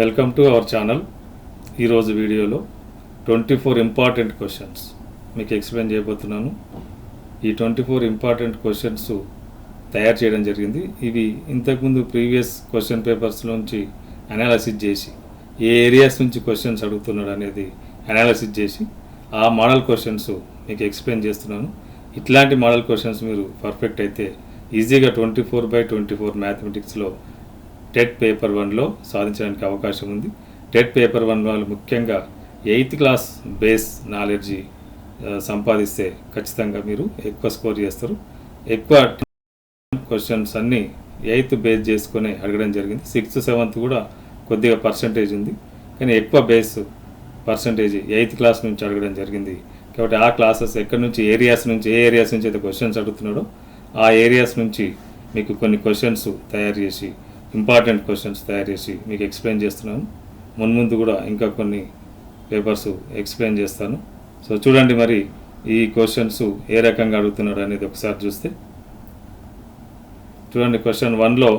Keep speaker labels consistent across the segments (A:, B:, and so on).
A: Welcome to our channel. ఈరోజు వీడియోలో 24 important questions మీకు ఎక్స్ప్లెయిన్ చేయబోతున్నాను. ఈ 24 ఇంపార్టెంట్ క్వశ్చన్స్ తయారు చేయడం జరిగింది. ఇవి ఇంతకుముందు ప్రీవియస్ క్వశ్చన్ పేపర్స్లోంచి అనాలిసిస్ చేసి ఏ ఏరియాస్ నుంచి క్వశ్చన్స్ అడుగుతున్నాడు అనేది అనాలిసిస్ చేసి ఆ మోడల్ క్వశ్చన్స్ మీకు ఎక్స్ప్లెయిన్ చేస్తున్నాను. ఇట్లాంటి మోడల్ క్వశ్చన్స్ మీరు పర్ఫెక్ట్ అయితే ఈజీగా 24/24 మ్యాథమెటిక్స్లో టెట్ పేపర్ 1లో సాధించడానికి అవకాశం ఉంది. టెట్ పేపర్ 1 వాళ్ళు ముఖ్యంగా 8th క్లాస్ బేస్ నాలెడ్జి సంపాదిస్తే ఖచ్చితంగా మీరు ఎక్కువ స్కోర్ చేస్తారు. ఎక్కువ క్వశ్చన్స్ అన్నీ 8th బేస్ చేసుకొని అడగడం జరిగింది. 6th 7th కూడా కొద్దిగా పర్సంటేజ్ ఉంది, కానీ ఎక్కువ బేస్ పర్సంటేజ్ 8th క్లాస్ నుంచి అడగడం జరిగింది. కాబట్టి ఆ క్లాసెస్ ఎక్కడి నుంచి ఏ ఏరియాస్ నుంచి అయితే క్వశ్చన్స్ అడుగుతున్నాడో ఆ ఏరియాస్ నుంచి మీకు కొన్ని క్వశ్చన్స్ తయారు చేసి ఇంపార్టెంట్ క్వశ్చన్స్ తయారు చేసి మీకు ఎక్స్ప్లెయిన్ చేస్తున్నాను. మున్ముందు కూడా ఇంకా కొన్ని పేపర్స్ ఎక్స్ప్లెయిన్ చేస్తాను. సో చూడండి, మరి ఈ క్వశ్చన్స్ ఏ రకంగా అడుగుతున్నాడు అనేది ఒకసారి చూస్తే చూడండి. క్వశ్చన్ 1లో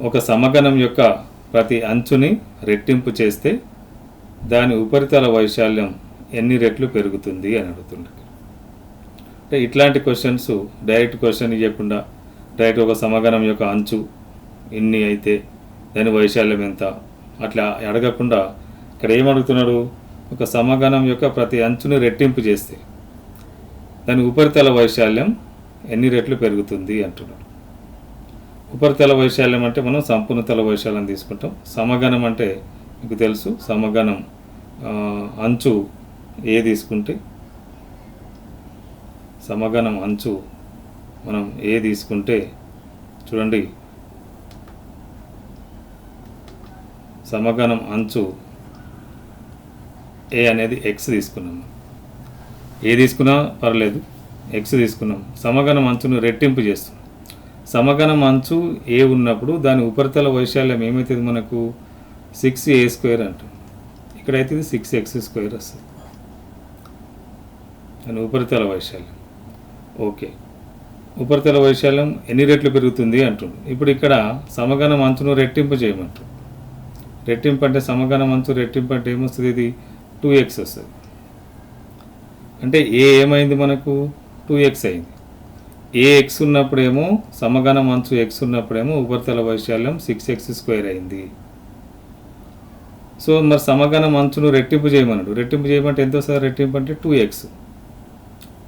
A: ఒక సమగణం యొక్క ప్రతి అంచుని రెట్టింపు చేస్తే దాని ఉపరితల వైశాల్యం ఎన్ని రెట్లు పెరుగుతుంది అని అడుగుతున్నాడు. అంటే ఇట్లాంటి క్వశ్చన్స్ డైరెక్ట్ క్వశ్చన్ ఇవ్వకుండా డైరెక్ట్ ఒక సమగణం యొక్క అంచు ఇన్ని అయితే దాని వైశాల్యం ఎంత అట్లా అడగకుండా ఇక్కడ ఏమడుగుతున్నాడు, ఒక సమగణం యొక్క ప్రతి అంచుని రెట్టింపు చేస్తే దాని ఉపరితల వైశాల్యం ఎన్ని రెట్లు పెరుగుతుంది అంటున్నాడు. ఉపరితల వైశాల్యం అంటే మనం సంపూర్ణతల వైశాల్యం తీసుకుంటాం. సమగణం అంటే మీకు తెలుసు, సమగణం అంచు ఏ తీసుకుంటే సమగణం అంచు మనం ఏ తీసుకుంటే చూడండి, సమగణం అంచు ఏ అనేది ఎక్స్ తీసుకున్నాం. ఏ తీసుకున్నా పర్లేదు, ఎక్స్ తీసుకున్నాం. సమగణం అంచును రెట్టింపు చేస్తాం. సమగణం అంచు ఏ ఉన్నప్పుడు దాని ఉపరితల వైశాల్యం ఏమవుతుంది మనకు 6a² అంటాం. ఇక్కడైతే ఇది 6x² వస్తుంది దాని ఉపరితల వైశాల్యం. ఓకే, ఉపరితల వైశాల్యం ఎన్ని రెట్లు పెరుగుతుంది అంటుంది. ఇప్పుడు ఇక్కడ సమగణం అంచును రెట్టింపు చేయమంటాం. రెట్టింపు అంటే సమగణం అంచు రెట్టింపు అంటే ఏమొస్తుంది, ఇది 2x వస్తుంది. అంటే ఏమైంది మనకు 2x అయింది. x ఉన్నప్పుడేమో సమగణం అంచు x ఉన్నప్పుడేమో ఉపరితల వైశాల్యం 6x² అయింది. సో మరి సమగణం అంచును రెట్టింపు చేయమన్నాడు. రెట్టింపు చేయమంటే ఎంత వస్తుంది, రెట్టింపు అంటే 2x.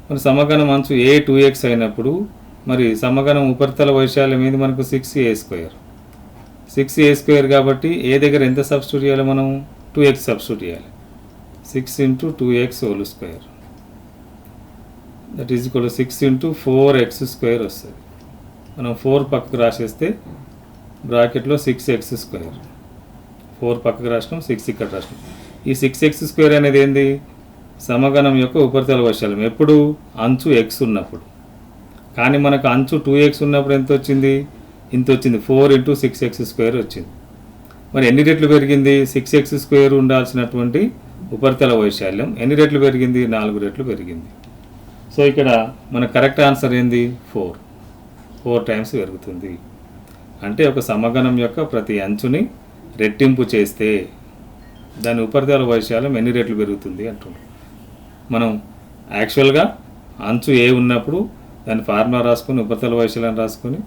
A: మరి సమగణం అంచు 2x అయినప్పుడు మరి సమగణం ఉపరితల వైశాల్యం ఏంది మనకు 6a². 6a² కాబట్టి ఏ దగ్గర ఎంత సబ్స్టిట్యూట్ చేయాలి, మనం 2x సబ్స్టిట్యూట్ చేయాలి. 6 × 2x² that is equal 6 × 4x² వస్తుంది. మనం 4 పక్కకు రాసేస్తే బ్రాకెట్లో 6x². 4 పక్కకు రాసినాం, 6 ఇక్కడ రాసినాం. ఈ 6x² అనేది ఏంది, సమగణం యొక్క ఉపరితల వైశాల్యం ఎప్పుడు అంచు x ఉన్నప్పుడు. కానీ మనకు అంచు 2x ఉన్నప్పుడు ఎంత వచ్చింది, ఇంత వచ్చింది, 4 × 6x² వచ్చింది. మరి ఎన్ని రెట్లు పెరిగింది, 6x² ఉండాల్సినటువంటి ఉపరితల వైశాల్యం ఎన్ని రెట్లు పెరిగింది, 4 రెట్లు పెరిగింది. సో ఇక్కడ మన కరెక్ట్ ఆన్సర్ ఏంది, 4 టైమ్స్ పెరుగుతుంది. అంటే ఒక సమగణం యొక్క ప్రతి అంచుని రెట్టింపు చేస్తే దాని ఉపరితల వైశాల్యం ఎన్ని రెట్లు పెరుగుతుంది అంటున్నాం. మనం యాక్చువల్గా అంచు ఏ ఉన్నప్పుడు దాని ఫార్ములా రాసుకొని ఉపరితల వైశాల్యం రాసుకొని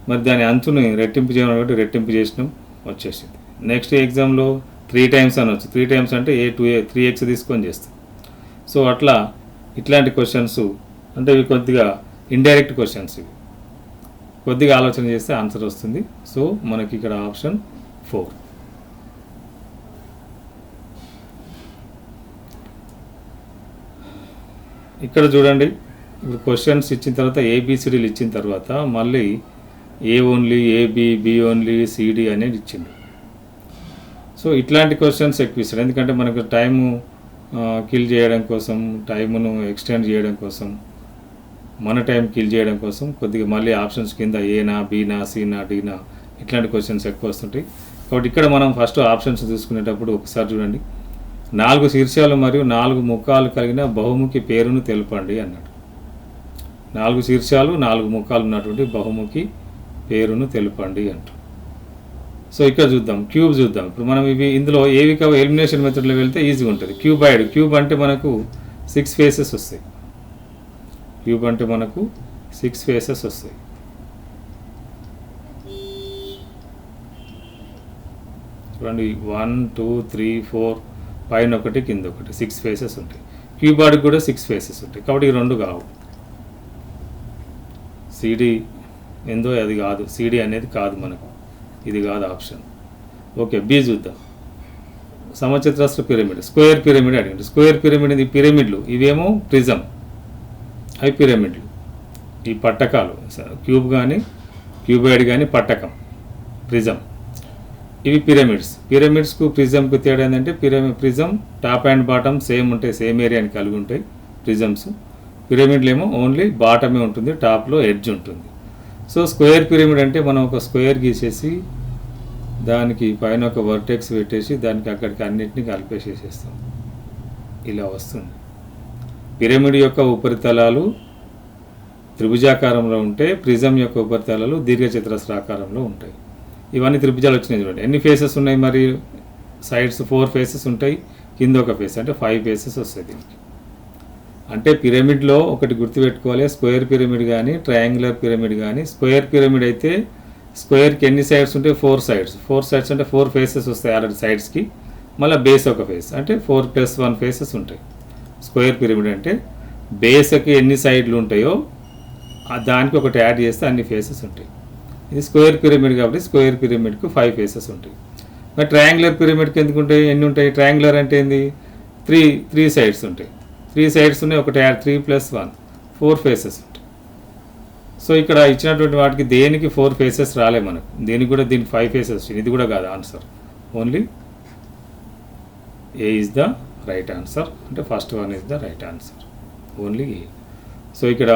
A: మరి దాని అంచుని రెట్టింపు చేయడం కాబట్టి రెట్టింపు చేసినాం, వచ్చేసింది. నెక్స్ట్ ఎగ్జామ్లో 3 టైమ్స్ అనొచ్చు. 3 టైమ్స్ అంటే 3x తీసుకొని చేస్తాం. సో అట్లా ఇట్లాంటి క్వశ్చన్స్ అంటే ఇవి కొద్దిగా ఇండైరెక్ట్ క్వశ్చన్స్. ఇవి కొద్దిగా ఆలోచన చేస్తే ఆన్సర్ వస్తుంది. సో మనకి ఇక్కడ ఆప్షన్ 4. ఇక్కడ చూడండి, ఇప్పుడు క్వశ్చన్స్ ఇచ్చిన తర్వాత ABCDలు ఇచ్చిన తర్వాత మళ్ళీ A only, AB, B only, CD అనేది ఇచ్చింది. సో ఇట్లాంటి క్వశ్చన్స్ ఎక్కువ ఇస్తాడు. ఎందుకంటే మనకు టైము కిల్ చేయడం కోసం, టైమును ఎక్స్టెండ్ చేయడం కోసం, మన టైం కిల్ చేయడం కోసం కొద్దిగా మళ్ళీ ఆప్షన్స్ కింద ఏనా, బీనా, సీనా, డీనా ఇట్లాంటి క్వశ్చన్స్ ఎక్కువ వస్తుంటాయి. కాబట్టి ఇక్కడ మనం ఫస్ట్ ఆప్షన్స్ చూసుకునేటప్పుడు ఒకసారి చూడండి. 4 శీర్షాలు మరియు 4 ముఖాలు కలిగిన బహుముఖి పేరును తెలపండి అన్నాడు. 4 శీర్షాలు 4 ముఖాలు ఉన్నటువంటి బహుముఖి పేరును తెలపండి అంట. సో ఇక్కడ చూద్దాం, క్యూబ్ చూద్దాం. ఇప్పుడు మనం ఇందులో ఏవి కావు ఎలిమినేషన్ మెథడ్లో వెళ్తే ఈజీగా ఉంటుంది. క్యూబ్ అంటే మనకు 6 ఫేసెస్ వస్తాయి. క్యూబ్ అంటే మనకు 6 ఫేసెస్ వస్తాయి. చూడండి 1 2 3 4 పైన ఒకటి కింద ఒకటి 6 ఫేసెస్ ఉంటాయి. క్యూబార్డ్కి కూడా 6 ఫేసెస్ ఉంటాయి. కాబట్టి ఈ రెండు కావు. సిడి ఏందో అది కాదు, సిడి అనేది కాదు మనకు, ఇది కాదు ఆప్షన్. ఓకే, బి చూద్దాం. సమచతురస్ర పిరమిడ్, స్క్వేర్ పిరమిడ్ అడిగింది. స్క్వేర్ పిరమిడ్ ఇది పిరమిడ్లు, ఇవేమో ప్రిజం, అవి పిరమిడ్లు. ఈ పట్టకాలు క్యూబ్ కానీ క్యూబాయిడ్ కానీ పట్టకం ప్రిజం, ఇవి పిరమిడ్స్. పిరమిడ్స్కు ప్రిజంకు తేడా ఏంటంటే prism top and bottom same ఉంటాయి, సేమ్ ఏరియాని కలిగి ఉంటాయి ప్రిజమ్స్. పిరమిడ్లు ఏమో ఓన్లీ బాటమే ఉంటుంది, టాప్లో ఎడ్జ్ ఉంటుంది. సో స్క్వేర్ పిరమిడ్ అంటే మనం ఒక స్క్వేర్ గీసేసి దానికి పైన ఒక వర్టెక్స్ పెట్టేసి దానికి అక్కడికి అన్నిటినీ కలిపేసేసేస్తాం, ఇలా వస్తుంది. పిరమిడ్ యొక్క ఉపరితలాలు త్రిభుజాకారంలో ఉంటే ప్రిజం యొక్క ఉపరితలాలు దీర్ఘచతురస్రాకారంలో ఉంటాయి. ఇవన్నీ త్రిభుజాలు వచ్చినాయి చూడండి. ఎన్ని ఫేసెస్ ఉన్నాయి మరి? సైడ్స్ 4 ఫేసెస్ ఉంటాయి, కింద ఒక ఫేస్, అంటే 5 ఫేసెస్ వస్తాయి దీనికి. అంటే పిరమిడ్లో ఒకటి గుర్తుపెట్టుకోవాలి, స్క్వేర్ పిరమిడ్ కానీ ట్రయాంగులర్ పిరమిడ్ కానీ. స్క్వేర్ పిరమిడ్ అయితే స్క్వేర్కి ఎన్ని సైడ్స్ ఉంటాయి? 4 సైడ్స్. 4 సైడ్స్ అంటే 4 ఫేసెస్ వస్తాయి ఆల్రెడీ సైడ్స్కి, మళ్ళీ బేస్ ఒక ఫేస్, అంటే 4 + 1 ఫేసెస్ ఉంటాయి. స్క్వేర్ పిరమిడ్ అంటే బేస్కి ఎన్ని సైడ్లు ఉంటాయో దానికి ఒకటి యాడ్ చేస్తే అన్ని ఫేసెస్ ఉంటాయి. ఇది స్క్వేర్ పిరమిడ్ కాబట్టి స్క్వేర్ పిరమిడ్కు 5 ఫేసెస్ ఉంటాయి. మరి ట్రయాంగులర్ పిరమిడ్కి ఎందుకు ఉంటాయి? ఎన్ని ఉంటాయి? ట్రయాంగులర్ అంటే ఏంది? 3 సైడ్స్ ఉంటాయి. 3 సైడ్స్ ఉన్నాయి, ఒకటి యాడ్ 3 + 1 4 ఫేసెస్ ఉంటాయి. సో ఇక్కడ ఇచ్చినటువంటి వాటికి దేనికి 4 ఫేసెస్ రాలే మనకు, దీనికి కూడా దీనికి 5 ఫేసెస్ వచ్చింది. ఇది కూడా కాదు answer, only A is the right answer. అంటే first one is the right answer, only A. So ఇక్కడ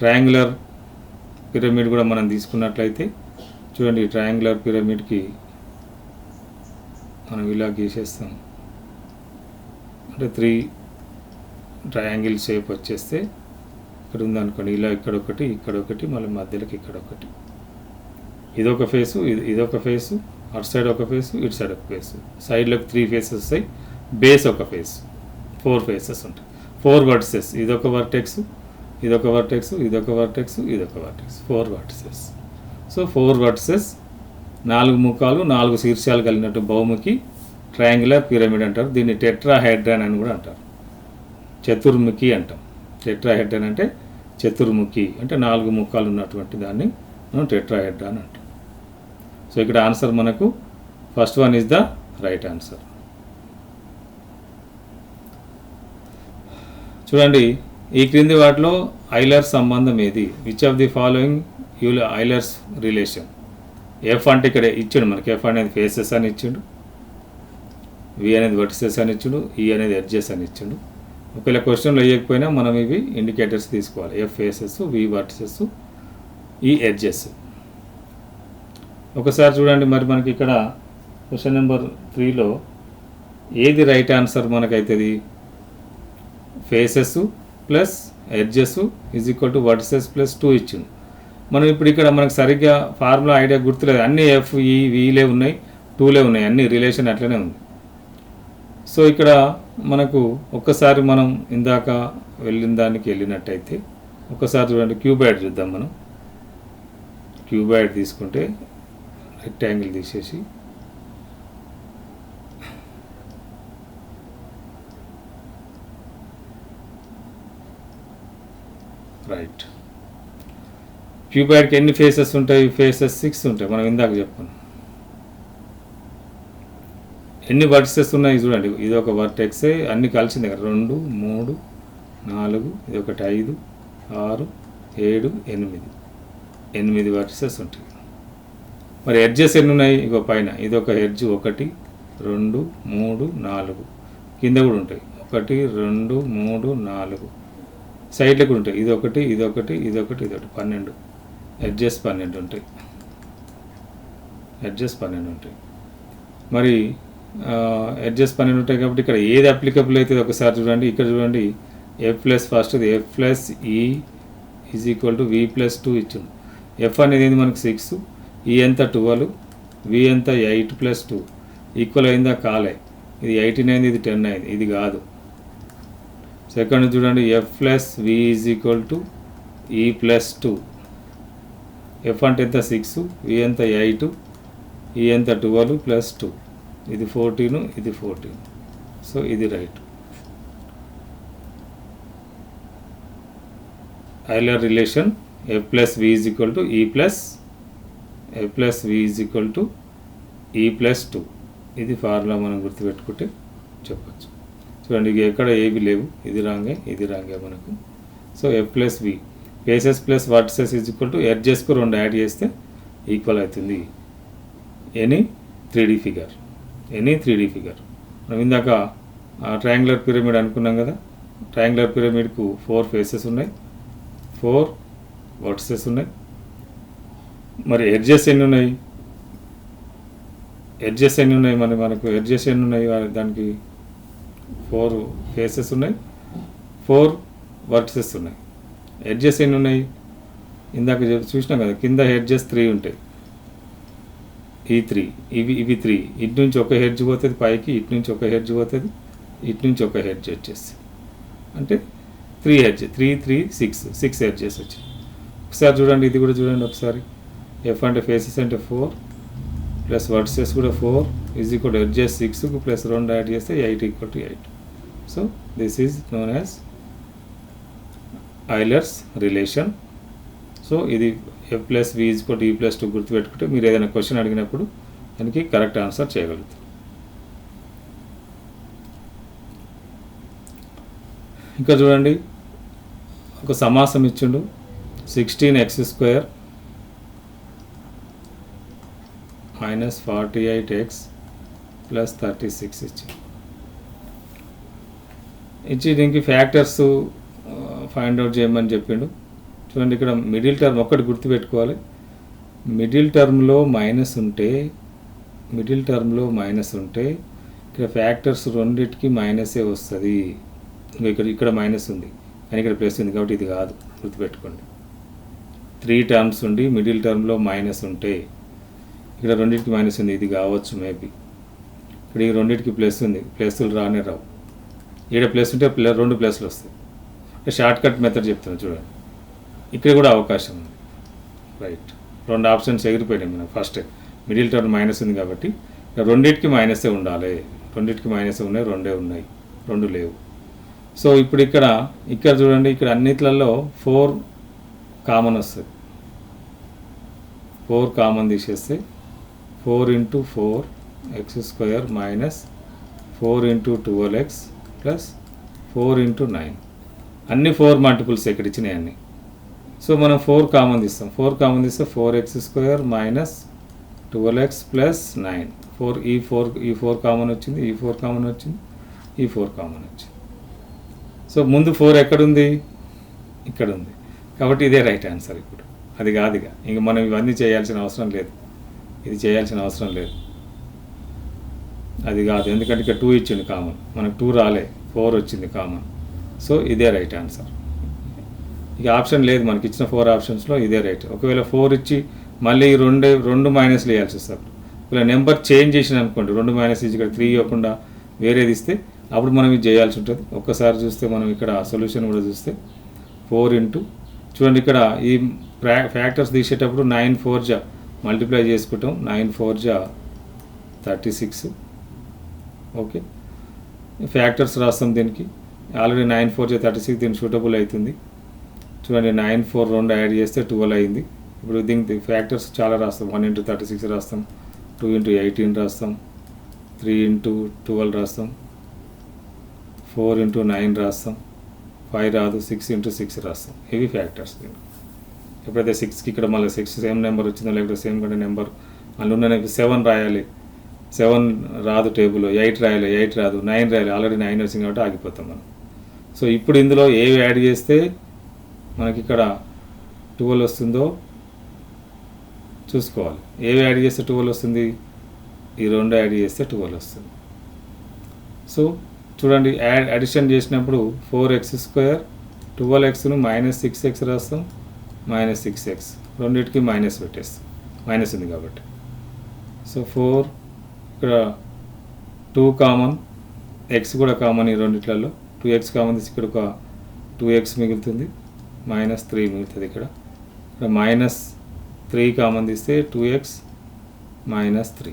A: ట్రయాంగులర్ పిరమిడ్ కూడా మనం తీసుకున్నట్లయితే చూడండి, ట్రయాంగులర్ పిరమిడ్కి మనం ఇలా గీసేస్తాం, అంటే 3 ట్రయాంగిల్ షేప్ వచ్చేస్తే ఇక్కడ ఉందనుకోండి, ఇలా ఇక్కడ ఒకటి మళ్ళీ మధ్యలోకి ఇక్కడ ఒకటి, ఇదొక ఫేసు, ఇదొక ఫేసు, అటు సైడ్ ఒక ఫేసు, ఇటు సైడ్ ఒక ఫేసు, సైడ్లోకి 3 ఫేసెస్ వస్తాయి, బేస్ ఒక ఫేస్, 4 ఫేసెస్ ఉంటాయి. 4 వర్టిసెస్, ఇదొక వర్టెక్స్, ఇదొక వర్టెక్స్, ఇదొక వర్టెక్స్, ఇదొక వర్టెక్స్, 4 వర్టిసెస్. సో 4 వర్టిసెస్, 4 ముఖాలు, 4 శీర్షాలు కలిగినట్టు బహుముఖి ట్రయాంగులర్ పిరమిడ్ అంటారు. దీన్ని టెట్రాహెడ్రాన్ అని కూడా అంటారు, చతుర్ముఖి అంటాం. టెట్రాహెడ్రాన్ అంటే చతుర్ముఖి, అంటే 4 ముఖాలు ఉన్నటువంటి దాన్ని మనం టెట్రాహెడ్రాన్ అంటాం. సో ఇక్కడ ఆన్సర్ మనకు first one is the right answer. చూడండి, ఈ క్రింది వాటిలో ఐలర్ సంబంధం ఏది? Which of the following Euler's relation? F అంటే ఇక్కడ ఇచ్చాడు మనకి, ఎఫ్ అనేది ఫేసెస్ అని ఇచ్చిండు, వి అనేది వర్టిసెస్ అని ఇచ్చిండు, ఈ అనేది ఎడ్జెస్ అని ఇచ్చిండు. ఒకవేళ క్వశ్చన్లో వేయకపోయినా మనం ఇవి ఇండికేటర్స్ తీసుకోవాలి, F faces, V vertices, E edges. ఒకసారి చూడండి, మరి మనకి ఇక్కడ క్వశ్చన్ నెంబర్ 3లో ఏది రైట్ ఆన్సర్ మనకైతుంది? Faces plus edges is equal to vertices plus 2 ఇచ్చిండు. మనం ఇప్పుడు ఇక్కడ మనకు సరిగ్గా ఫార్ములా ఐడియా గుర్తులేదు, అన్ని ఎఫ్ ఈ వీలే ఉన్నాయి, 2లే ఉన్నాయి, అన్ని రిలేషన్ అట్లనే ఉంది. సో ఇక్కడ మనకు ఒక్కసారి మనం ఇందాక వెళ్ళిన దానికి వెళ్ళినట్టయితే ఒకసారి చూడండి, క్యూబాయిడ్ చూద్దాం. మనం క్యూబాయిడ్ తీసుకుంటే రెక్టాంగిల్ తీసేసి రైట్, క్యూబాయిడ్కి ఎన్ని ఫేసెస్ ఉంటాయి? ఫేసెస్ 6 ఉంటాయి, మనం ఇందాక చెప్పాను. ఎన్ని వర్టిసెస్ ఉన్నాయి చూడండి, ఇది ఒక వర్టెక్సే, అన్ని కలిసింది కదా, 2 3 4, ఇది ఒకటి 5 6 7 8 వర్టిసెస్ ఉంటాయి. మరి ఎడ్జెస్ ఎన్ని ఉన్నాయి? ఇగో పైన ఇది ఒక ఎడ్జ్, 1 2 3 4, కింద కూడా ఉంటాయి, 1 2 3 4, సైడ్లో కూడా ఉంటాయి, ఇదొకటి 12 ఎడ్జెస్ 12 ఉంటాయి, ఎడ్జెస్ 12 ఉంటాయి. మరి ఎడ్జెస్ 12 ఉంటాయి కాబట్టి ఇక్కడ ఏది అప్లికబుల్ అవుతుంది ఒకసారి చూడండి. ఇక్కడ చూడండి, F plus first F plus E is equal to V plus 2 ఇచ్చిండు. ఎఫ్ అనేది ఏంది మనకి 6, ఈ ఎంత 12, వి ఎంత 8 + 2 ఈక్వల్ అయిందా కాలే, ఇది 18 అయింది, ఇది 10 అయింది, ఇది కాదు. సెకండ్ చూడండి, F plus V is equal to E plus 2. F అంటే ఎంత 6, వి ఎంత 8, ఈ ఎంత 12 + 2, ఇది 14, ఇది 14. సో ఇది right. Euler relation F plus V is equal to E plus F plus V is equal to E plus 2. ఇది ఫార్ములా మనం గుర్తుపెట్టుకుంటే చెప్పచ్చు. చూడండి, ఇక ఎక్కడ ఏవి లేవు, ఇది రాంగే, ఇది రాంగే మనకు. So F plus V faces plus vertices is equal to ఎడ్జెస్కు 2 యాడ్ చేస్తే ఈక్వల్ అవుతుంది ఎనీ 3D ఫిగర్. మనం ఇందాక ట్రయాంగులర్ పిరమిడ్ అనుకున్నాం కదా, ట్రయాంగులర్ పిరమిడ్కు 4 ఫేసెస్ ఉన్నాయి, 4 వర్టిసెస్ ఉన్నాయి. మరి ఎడ్జెస్ ఎన్ని ఉన్నాయి, మనకు ఎడ్జెస్ ఎన్ని ఉన్నాయి, దానికి 4 ఫేసెస్ ఉన్నాయి, 4 వర్టిసెస్ ఉన్నాయి. ఎడ్జెస్ ఎన్ని ఉన్నాయి, ఇందాక చూసినాం కదా, కింద ఎడ్జెస్ 3 ఉంటాయి, ఈ 3, ఇవి 3. ఇటు నుంచి ఒక హెడ్జ్ పోతుంది పైకి, ఇటు నుంచి ఒక హెడ్జ్ పోతుంది, ఇటు నుంచి ఒక హెడ్జ్ వచ్చేసి, అంటే 3 హెడ్జ్, 3 3 6 హెడ్జెస్ వచ్చాయి. ఒకసారి చూడండి, ఇది కూడా చూడండి ఒకసారి. ఎఫ్ అంటే ఫేసెస్ అంటే 4 ప్లస్ వర్టిసెస్ కూడా 4 is equal to edges 6 plus 2 add చేస్తే 8 equal to 8. So this is known as Euler's relation. So ఇది F plus V is equal to E plus 2 గుర్తుపెట్టుకుంటే మీరు ఏదైనా క్వశ్చన్ అడిగినప్పుడు దానికి కరెక్ట్ ఆన్సర్ చేయగలుగుతారు. ఇంకా చూడండి, ఒక సమాసం ఇచ్చిండు, 16x² మైనస్ 48x ప్లస్ 36 ఇచ్చి దీనికి ఫ్యాక్టర్స్ ఫైండ్ అవుట్ చేయమని చెప్పిండు. చూడండి, ఇక్కడ మిడిల్ టర్మ్ ఒక్కటి గుర్తుపెట్టుకోవాలి, మిడిల్ టర్మ్లో మైనస్ ఉంటే ఇక్కడ ఫ్యాక్టర్స్ రెండింటికి మైనసే వస్తుంది. ఇక్కడ మైనస్ ఉంది కానీ ఇక్కడ ప్లస్ ఉంది కాబట్టి ఇది కాదు, గుర్తుపెట్టుకోండి. 3 టర్మ్స్ ఉండి మిడిల్ టర్మ్లో మైనస్ ఉంటే ఇక్కడ రెండింటికి మైనస్ ఉంది, ఇది కావచ్చు మేబీ. ఇక్కడ ఈ రెండింటికి ప్లస్ ఉంది, ప్లస్లు రానే రావు. ఇక్కడ ప్లస్ ఉంటే 2 ప్లస్లు వస్తాయి. షార్ట్ కట్ మెథడ్ చెప్తాను చూడండి, ఇక్కడ కూడా అవకాశం ఉంది. రైట్, 2 ఆప్షన్స్ ఎగిరిపోయినాయి మనం. ఫస్ట్ మిడిల్ టర్మ్ మైనస్ ఉంది కాబట్టి రెండింటికి మైనసే ఉండాలి, రెండింటికి మైనసే ఉన్నాయి, 2 ఉన్నాయి, 2 లేవు. సో ఇప్పుడు ఇక్కడ చూడండి, ఇక్కడ అన్నిట్లలో 4 కామన్ వస్తుంది. 4 కామన్ తీసేస్తే 4 × 4x² మైనస్ 4 × 12x ప్లస్ 4 × 9. అన్ని 4 మల్టిపుల్స్ ఇక్కడ ఇచ్చినాయి అన్ని. సో మనం 4 కామన్ తీస్తాం, 4 కామన్ తీస్తే 4x² మైనస్ 12x ప్లస్ 9. ఈ 4 కామన్ వచ్చింది, ఈ 4 కామన్ వచ్చింది, ఈ 4 కామన్ వచ్చింది. సో ముందు 4 ఎక్కడుంది, ఇక్కడ ఉంది కాబట్టి ఇదే రైట్ ఆన్సర్. ఇప్పుడు అది కాదుగా, ఇంక మనం ఇవన్నీ చేయాల్సిన అవసరం లేదు, ఇది చేయాల్సిన అవసరం లేదు, అది కాదు. ఎందుకంటే ఇక్కడ 2 ఇచ్చింది కామన్, మనకు 2 రాలే, 4 వచ్చింది కామన్. సో ఇదే రైట్ ఆన్సర్. ఇక ఆప్షన్ లేదు మనకి, ఇచ్చిన 4 ఆప్షన్స్లో ఇదే రైట్. ఒకవేళ 4 ఇచ్చి మళ్ళీ 2 మైనస్లు వేయాల్సి వస్తుంది. ఒకవేళ నెంబర్ చేంజ్ చేసిన అనుకోండి, 2 మైనస్ ఇక్కడ 3 ఇవ్వకుండా వేరేది ఇస్తే అప్పుడు మనం ఇది చేయాల్సి ఉంటుంది. ఒక్కసారి చూస్తే మనం ఇక్కడ సొల్యూషన్ కూడా చూస్తే 4 × చూడండి, ఇక్కడ ఈ ఫ్యాక్టర్స్ తీసేటప్పుడు 9 4 జా మల్టిప్లై చేసుకుంటాం, 9 4 జా 36. ఓకే, ఫ్యాక్టర్స్ రాస్తాం దీనికి. ఆల్రెడీ 9 4 జా 36 దీనికి సూటబుల్ అవుతుంది. చూడండి, 9 4 2 యాడ్ చేస్తే 12 అయింది. ఇప్పుడు దీనికి ఫ్యాక్టర్స్ చాలా రాస్తాం, 1 × 36 రాస్తాం, 2 × 18 రాస్తాం, 3 × 12 రాస్తాం, 4 × 9 రాస్తాం, 5 రాదు, 6 × 6 రాస్తాం. ఇవి ఫ్యాక్టర్స్. ఎప్పుడైతే 6కి ఇక్కడ మళ్ళీ 6 సేమ్ నెంబర్ వచ్చిందో లేకపోతే సేమ్ కంటే నెంబర్ అందులో ఉన్న 7 రాయాలి, 7 రాదు టేబుల్లో, 8 రాయాలి, 8 రాదు, 9 రాయాలి, ఆల్రెడీ 9 వచ్చింది కాబట్టి ఆగిపోతాం మనం. సో ఇప్పుడు ఇందులో ఏవి యాడ్ చేస్తే మనకి ఇక్కడ 12 వస్తుందో చూసుకోవాలి. ఏవి యాడ్ చేస్తే 12 వస్తుంది, ఈ 2 యాడ్ చేస్తే 12 వస్తుంది. సో చూడండి, అడిషన్ చేసినప్పుడు 4x² 12xను మైనస్ 6x రాస్తాం, మైనస్ 6x, రెండింటికి మైనస్ పెట్టేస్తాం, మైనస్ ఉంది కాబట్టి. సో 4 ఇక్కడ 2 కామన్, ఎక్స్ కూడా కామన్, ఈ రెండిట్లలో 2x కామన్ తీసి ఇక్కడ ఒక 2x మిగులుతుంది, -3 మిగులుతుంది. ఇక్కడ -3 కామన్ తీస్తే 2x -3,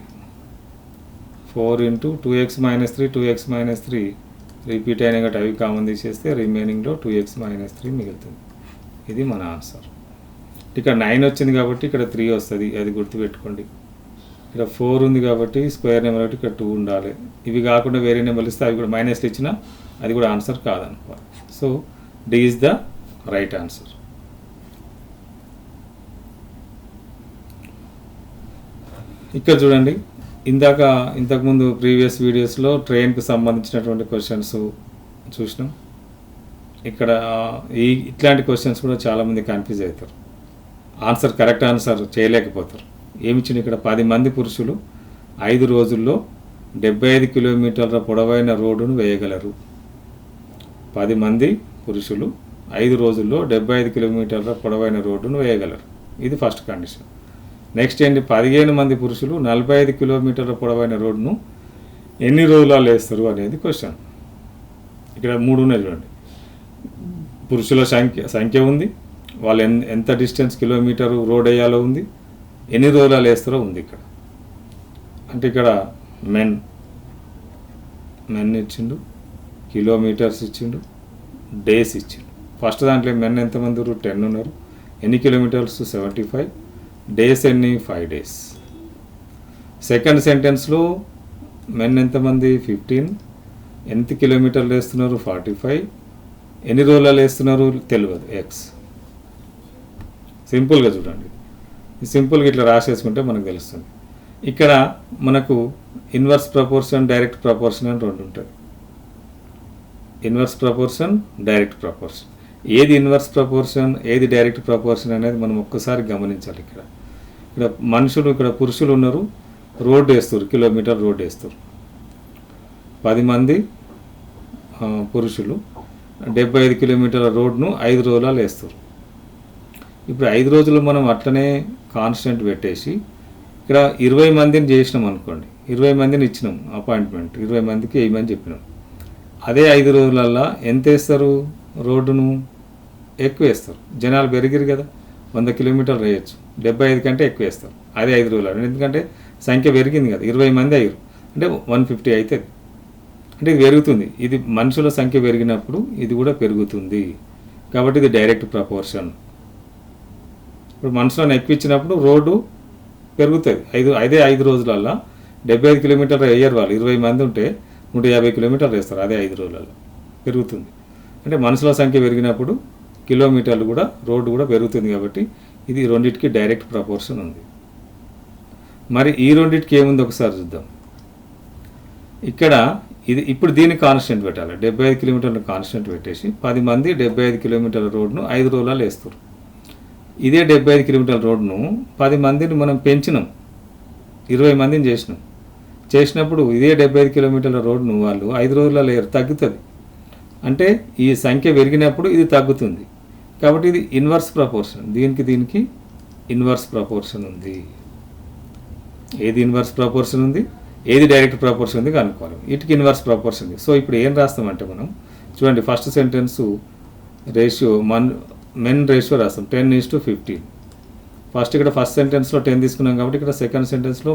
A: 4 into 2x -3 2x -3 repeat అయిన కాబట్టి అవి కామన్ తీసేస్తే రిమైనింగ్లో 2x -3 మిగులుతుంది. ఇది మన ఆన్సర్. ఇక్కడ 9 వచ్చింది కాబట్టి ఇక్కడ 3 వస్తుంది, అది గుర్తుపెట్టుకోండి. ఇక్కడ 4 ఉంది కాబట్టి స్క్వేర్ నెంబర్ కాబట్టి ఇక్కడ 2 ఉండాలి. ఇవి కాకుండా వేరే నెంబర్లు ఇస్తే అవి కూడా మైనస్లు ఇచ్చినా అది కూడా ఆన్సర్ కాదనుకోవాలి. So D is the right answer. ఇక్కడ చూడండి, ఇంతకుముందు ప్రీవియస్ వీడియోస్లో ట్రైన్కి సంబంధించినటువంటి క్వశ్చన్స్ చూసినాం. ఇక్కడ ఇట్లాంటి క్వశ్చన్స్ కూడా చాలామంది కన్ఫ్యూజ్ అవుతారు, కరెక్ట్ ఆన్సర్ చేయలేకపోతారు. ఏమిచ్చిన ఇక్కడ 10 మంది పురుషులు 5 రోజుల్లో 75 కిలోమీటర్ల పొడవైన రోడ్డును వేయగలరు. 10 మంది పురుషులు 5 రోజుల్లో 75 కిలోమీటర్ల పొడవైన రోడ్డును వేయగలరు. ఇది ఫస్ట్ కండిషన్. నెక్స్ట్ ఏంటి, 15 మంది పురుషులు 45 కిలోమీటర్ల పొడవైన రోడ్డును ఎన్ని రోజులలో వేస్తారు అనేది క్వశ్చన్. ఇక్కడ 3 ఉన్నాయి చూడండి. పురుషుల సంఖ్య ఉంది, వాళ్ళు ఎంత డిస్టెన్స్ కిలోమీటర్ రోడ్ వేయాలో ఉంది, ఎన్ని రోజులలో వేస్తారో ఉంది. ఇక్కడ అంటే ఇక్కడ మెన్ ఇచ్చిండు, కిలోమీటర్స్ ఇచ్చిండు, డేస్ ఇచ్చిండు. ఫస్ట్ దాంట్లో మెన్ ఎంతమంది 10 ఉన్నారు, ఎన్ని కిలోమీటర్స్ 75, డేస్ ఎన్ని 5 days. సెకండ్ సెంటెన్స్లో మెన్ ఎంతమంది 15, ఎంత కిలోమీటర్లు వేస్తున్నారు 45, ఎన్ని రోజులలో వేస్తున్నారు తెలియదు ఎక్స్. సింపుల్గా చూడండి, సింపుల్గా ఇట్లా రాసేసుకుంటే మనకు తెలుస్తుంది. ఇక్కడ మనకు ఇన్వర్స్ ప్రపోర్షన్, డైరెక్ట్ ప్రపోర్షన్ అని 2 ఉంటుంది. Inverse proportion, direct proportion. ఏది ఇన్వర్స్ ప్రపోర్షన్, ఏది డైరెక్ట్ ప్రపోర్షన్ అనేది మనం ఒక్కసారి గమనించాలి. ఇక్కడ పురుషులు ఉన్నారు, రోడ్డు వేస్తారు, కిలోమీటర్ రోడ్డు వేస్తారు. 10 మంది పురుషులు 75 కిలోమీటర్ల రోడ్ను 5 రోజులలో వేస్తారు. ఇప్పుడు 5 రోజులు మనం అట్లనే కాన్స్టెంట్ పెట్టేసి ఇక్కడ 20 మందిని చేసినాం అనుకోండి, 20 మందిని ఇచ్చినాం అపాయింట్మెంట్, 20 మందికి వేయమని చెప్పినాం. అదే 5 రోజులల్లో ఎంత వేస్తారు, రోడ్డును ఎక్కువ వేస్తారు. జనాలు పెరిగిరు కదా, 100 కిలోమీటర్లు వేయచ్చు, 75 కంటే ఎక్కువ వేస్తారు అదే 5 రోజులలో. ఎందుకంటే సంఖ్య పెరిగింది కదా, 20 మంది అయ్యారు అంటే 150 అవుతుంది. అంటే ఇది పెరుగుతుంది, ఇది మనుషుల సంఖ్య పెరిగినప్పుడు ఇది కూడా పెరుగుతుంది. కాబట్టి ఇది డైరెక్ట్ ప్రపోర్షన్. ఇప్పుడు మనుషులను ఎక్కువ ఇచ్చినప్పుడు రోడ్డు పెరుగుతుంది. అదే 5 రోజులల్లో 75 కిలోమీటర్లు వేయరు వాళ్ళు, 20 మంది ఉంటే 150 కిలోమీటర్లు వేస్తారు అదే 5 రోజులలో, పెరుగుతుంది. అంటే మనుషుల సంఖ్య పెరిగినప్పుడు కిలోమీటర్లు కూడా, రోడ్డు కూడా పెరుగుతుంది. కాబట్టి ఇది రెండింటికి డైరెక్ట్ ప్రపోర్షన్ ఉంది. మరి ఈ రెండింటికి ఏముంది ఒకసారి చూద్దాం. ఇక్కడ ఇప్పుడు దీన్ని కాన్స్టెంట్ పెట్టాలి, 75 కిలోమీటర్ల కాన్స్టెంట్ పెట్టేసి 10 మంది 75 కిలోమీటర్ల రోడ్ను 5 రోజులలో వేస్తారు. ఇదే 75 కిలోమీటర్ల రోడ్ను 10 మందిని మనం పెంచినాం, 20 మందిని చేసినప్పుడు ఇదే 75 కిలోమీటర్ల రోడ్ను వాళ్ళు 5 రోజులలో తగ్గుతుంది. అంటే ఈ సంఖ్య పెరిగినప్పుడు ఇది తగ్గుతుంది. కాబట్టి ఇది ఇన్వర్స్ ప్రపోర్షన్. దీనికి ఇన్వర్స్ ప్రపోర్షన్ ఉంది. ఏది ఇన్వర్స్ ప్రపోర్షన్ ఉంది, ఏది డైరెక్ట్ ప్రపోర్షన్ ఉంది కనుక్కోవాలి. వీటికి ఇన్వర్స్ ప్రపోర్షన్ ఉంది. సో ఇప్పుడు ఏం రాస్తామంటే మనం చూడండి, first sentence ratio men ratio రాస్తాం 10:15. ఇక్కడ ఫస్ట్ సెంటెన్స్లో 10 తీసుకున్నాం కాబట్టి ఇక్కడ సెకండ్ సెంటెన్స్లో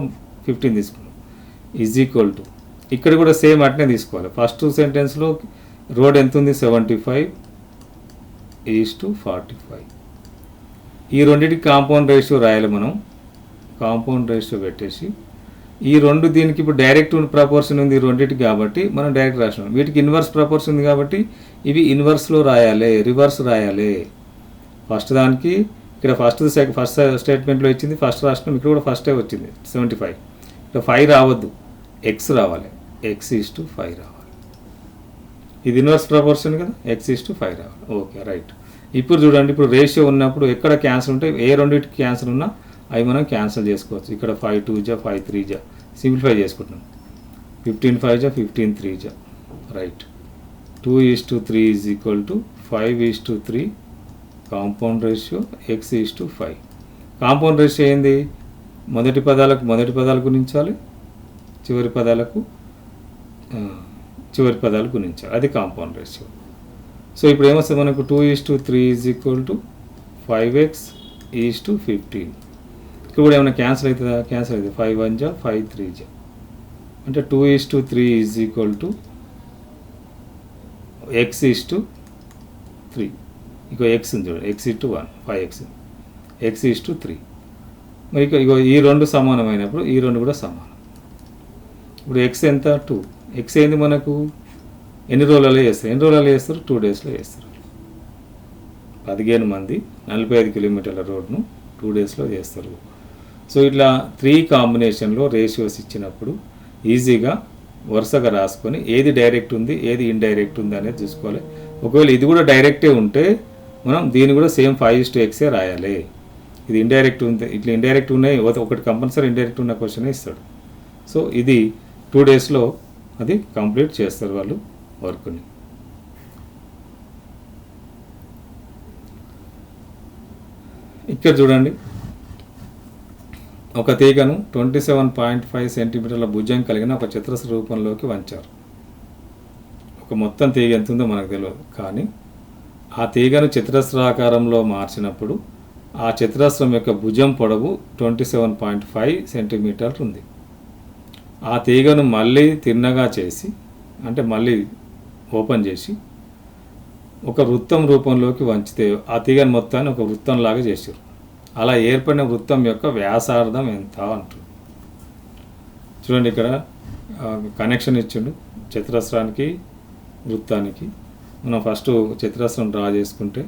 A: 15 తీసుకున్నాం. ఈజ్ ఈక్వల్ టు ఇక్కడ కూడా సేమ్ అట్నే తీసుకోవాలి. ఫస్ట్ సెంటెన్స్లో రోడ్ ఎంత ఉంది 75:45. ఈ రెండింటికి కాంపౌండ్ రేషియో రాయాలి మనం. కాంపౌండ్ రేషియో పెట్టేసి ఈ రెండు దీనికి ఇప్పుడు డైరెక్ట్ ప్రపోర్షన్ ఉంది రెండింటికి కాబట్టి మనం డైరెక్ట్ రాసినాం. వీటికి ఇన్వర్స్ ప్రపోర్షన్ ఉంది కాబట్టి ఇవి ఇన్వర్స్లో రాయాలి, రివర్స్ రాయాలి. ఫస్ట్ దానికి ఇక్కడ ఫస్ట్ స్టేట్మెంట్లో ఇచ్చింది, ఫస్ట్ రాసినాం. ఇక్కడ కూడా ఫస్టే వచ్చింది 75. ఇక్కడ 5 రావద్దు, ఎక్స్ రావాలి, x:5 రావాలి. ఇది ఇన్వర్స్ ప్రపోర్షన్ కదా, x:5 రావాలి. Okay right. ఇప్పుడు చూడండి, ఇప్పుడు రేషియో ఉన్నప్పుడు ఎక్కడ క్యాన్సిల్ ఉంటే ఏ రెండింటికి క్యాన్సిల్ ఉన్నా అవి మనం క్యాన్సిల్ చేసుకోవచ్చు. ఇక్కడ 5 2 5 3 సింప్లిఫై చేసుకుంటున్నాం. 15 5 15 3 right. 2:3 is equal to 5:3 compound ratio x:5. Compound ratio ఏంది మొదటి పదాలు గుణించాలి, చివరి పదాలు గుణించాలి. అది కాంపౌండ్ రేషియో. సో ఇప్పుడు ఏమొస్తుంది మనకు 2:3 = 5x 15. ఇక్కడ కూడా ఏమైనా క్యాన్సిల్ అవుతుందా? క్యాన్సిల్ అవుతుంది. 5 1 జా 5 3 జా అంటే 2:3 = x 3. ఇక x ఉంది చూడండి, x 1 5x x 3. మరి ఇగో ఈ రెండు సమానమైనప్పుడు ఈ రెండు కూడా సమానం. ఇప్పుడు x ఎంత? 2. x ఏంది మనకు? ఎన్ని రోజులలో చేస్తారు? 2 డేస్లో చేస్తారు. 15 మంది 45 కిలోమీటర్ల రోడ్ను 2 డేస్లో చేస్తారు. సో ఇట్లా 3 కాంబినేషన్లో రేషియోస్ ఇచ్చినప్పుడు ఈజీగా వరుసగా రాసుకొని ఏది డైరెక్ట్ ఉంది, ఏది ఇండైరెక్ట్ ఉంది అనేది చూసుకోవాలి. ఒకవేళ ఇది కూడా డైరెక్టే ఉంటే మనం దీన్ని కూడా సేమ్ 5:x రాయాలి. ఇది ఇండైరెక్ట్ ఉంది, ఇట్లా ఇండైరెక్ట్ ఉన్నాయి, ఒకటి కంపల్సరీ ఇండైరెక్ట్ ఉన్న క్వశ్చనే ఇస్తాడు. సో ఇది 2 డేస్లో అది కంప్లీట్ చేస్తారు వాళ్ళు వర్క్ని. ఇక్కడ చూడండి, ఒక తీగను 27.5 సెంటీమీటర్ల భుజం కలిగిన ఒక చతురస్ర రూపంలోకి వంచారు. ఒక మొత్తం తీగ ఎంత ఉందో మనకు తెలియదు, కానీ ఆ తీగను చతురస్రాకారంలో మార్చినప్పుడు ఆ చతురస్రం యొక్క భుజం పొడవు 27.5 సెంటీమీటర్లు ఉంది. ఆ తీగను మళ్ళీ తిన్నగా చేసి, అంటే మళ్ళీ ఓపెన్ చేసి ఒక వృత్తం రూపంలోకి వంచితే ఆ తీగను మొత్తాన్ని ఒక వృత్తంలాగా చేశారు. అలా ఏర్పడిన వృత్తం యొక్క వ్యాసార్థం ఎంత అంటుంది. చూడండి, ఇక్కడ కనెక్షన్ ఇచ్చిండు చతురస్రానికి వృత్తానికి. మనం ఫస్ట్ చతురస్రం డ్రా చేసుకుంటే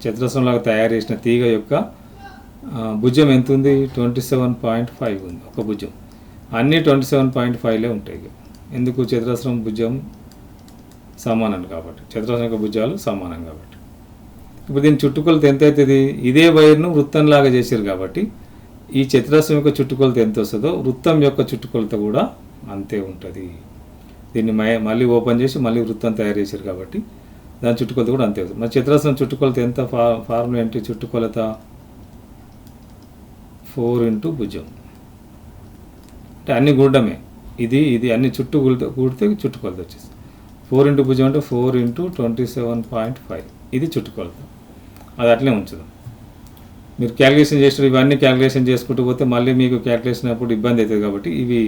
A: చతురస్రంలాగా తయారు చేసిన తీగ యొక్క భుజం ఎంత ఉంది? 27.5 ఉంది ఒక భుజం. అన్నీ 27.5లే ఉంటాయి. ఎందుకు? చతురస్రం భుజం సమానం కాబట్టి, చతురస్రం యొక్క భుజాలు సమానం కాబట్టి. ఇప్పుడు దీని చుట్టుకొలత ఎంత అవుతుంది? ఇదే వైర్ను వృత్తంలాగా చేశారు కాబట్టి ఈ చతురస్రం యొక్క చుట్టుకొలత ఎంత వస్తుందో వృత్తం యొక్క చుట్టుకొలత కూడా అంతే ఉంటుంది. దీన్ని మళ్ళీ ఓపెన్ చేసి మళ్ళీ వృత్తం తయారు చేశారు కాబట్టి దాని చుట్టుకొలత కూడా అంతే అవుతుంది. మరి చతురస్రం చుట్టుకొలత ఎంత? ఫార్ములా ఏంటి? చుట్టుకొలత 4 × భుజం. అంటే అన్ని కూడమే, ఇది అన్ని చుట్టూ కూడితే చుట్టుకొలత వచ్చేసి 4 × భుజం అంటే 4 × 27.5. ఇది చుట్టుకొలత. అది అట్లే ఉంచుదాం. మీరు క్యాలిక్యులేషన్ చేసిన ఇవన్నీ క్యాలిక్యులేషన్ చేసుకుంటూ పోతే మళ్ళీ మీకు క్యాలిక్యులేషన్ అప్పుడు ఇబ్బంది అవుతుంది కాబట్టి ఇవి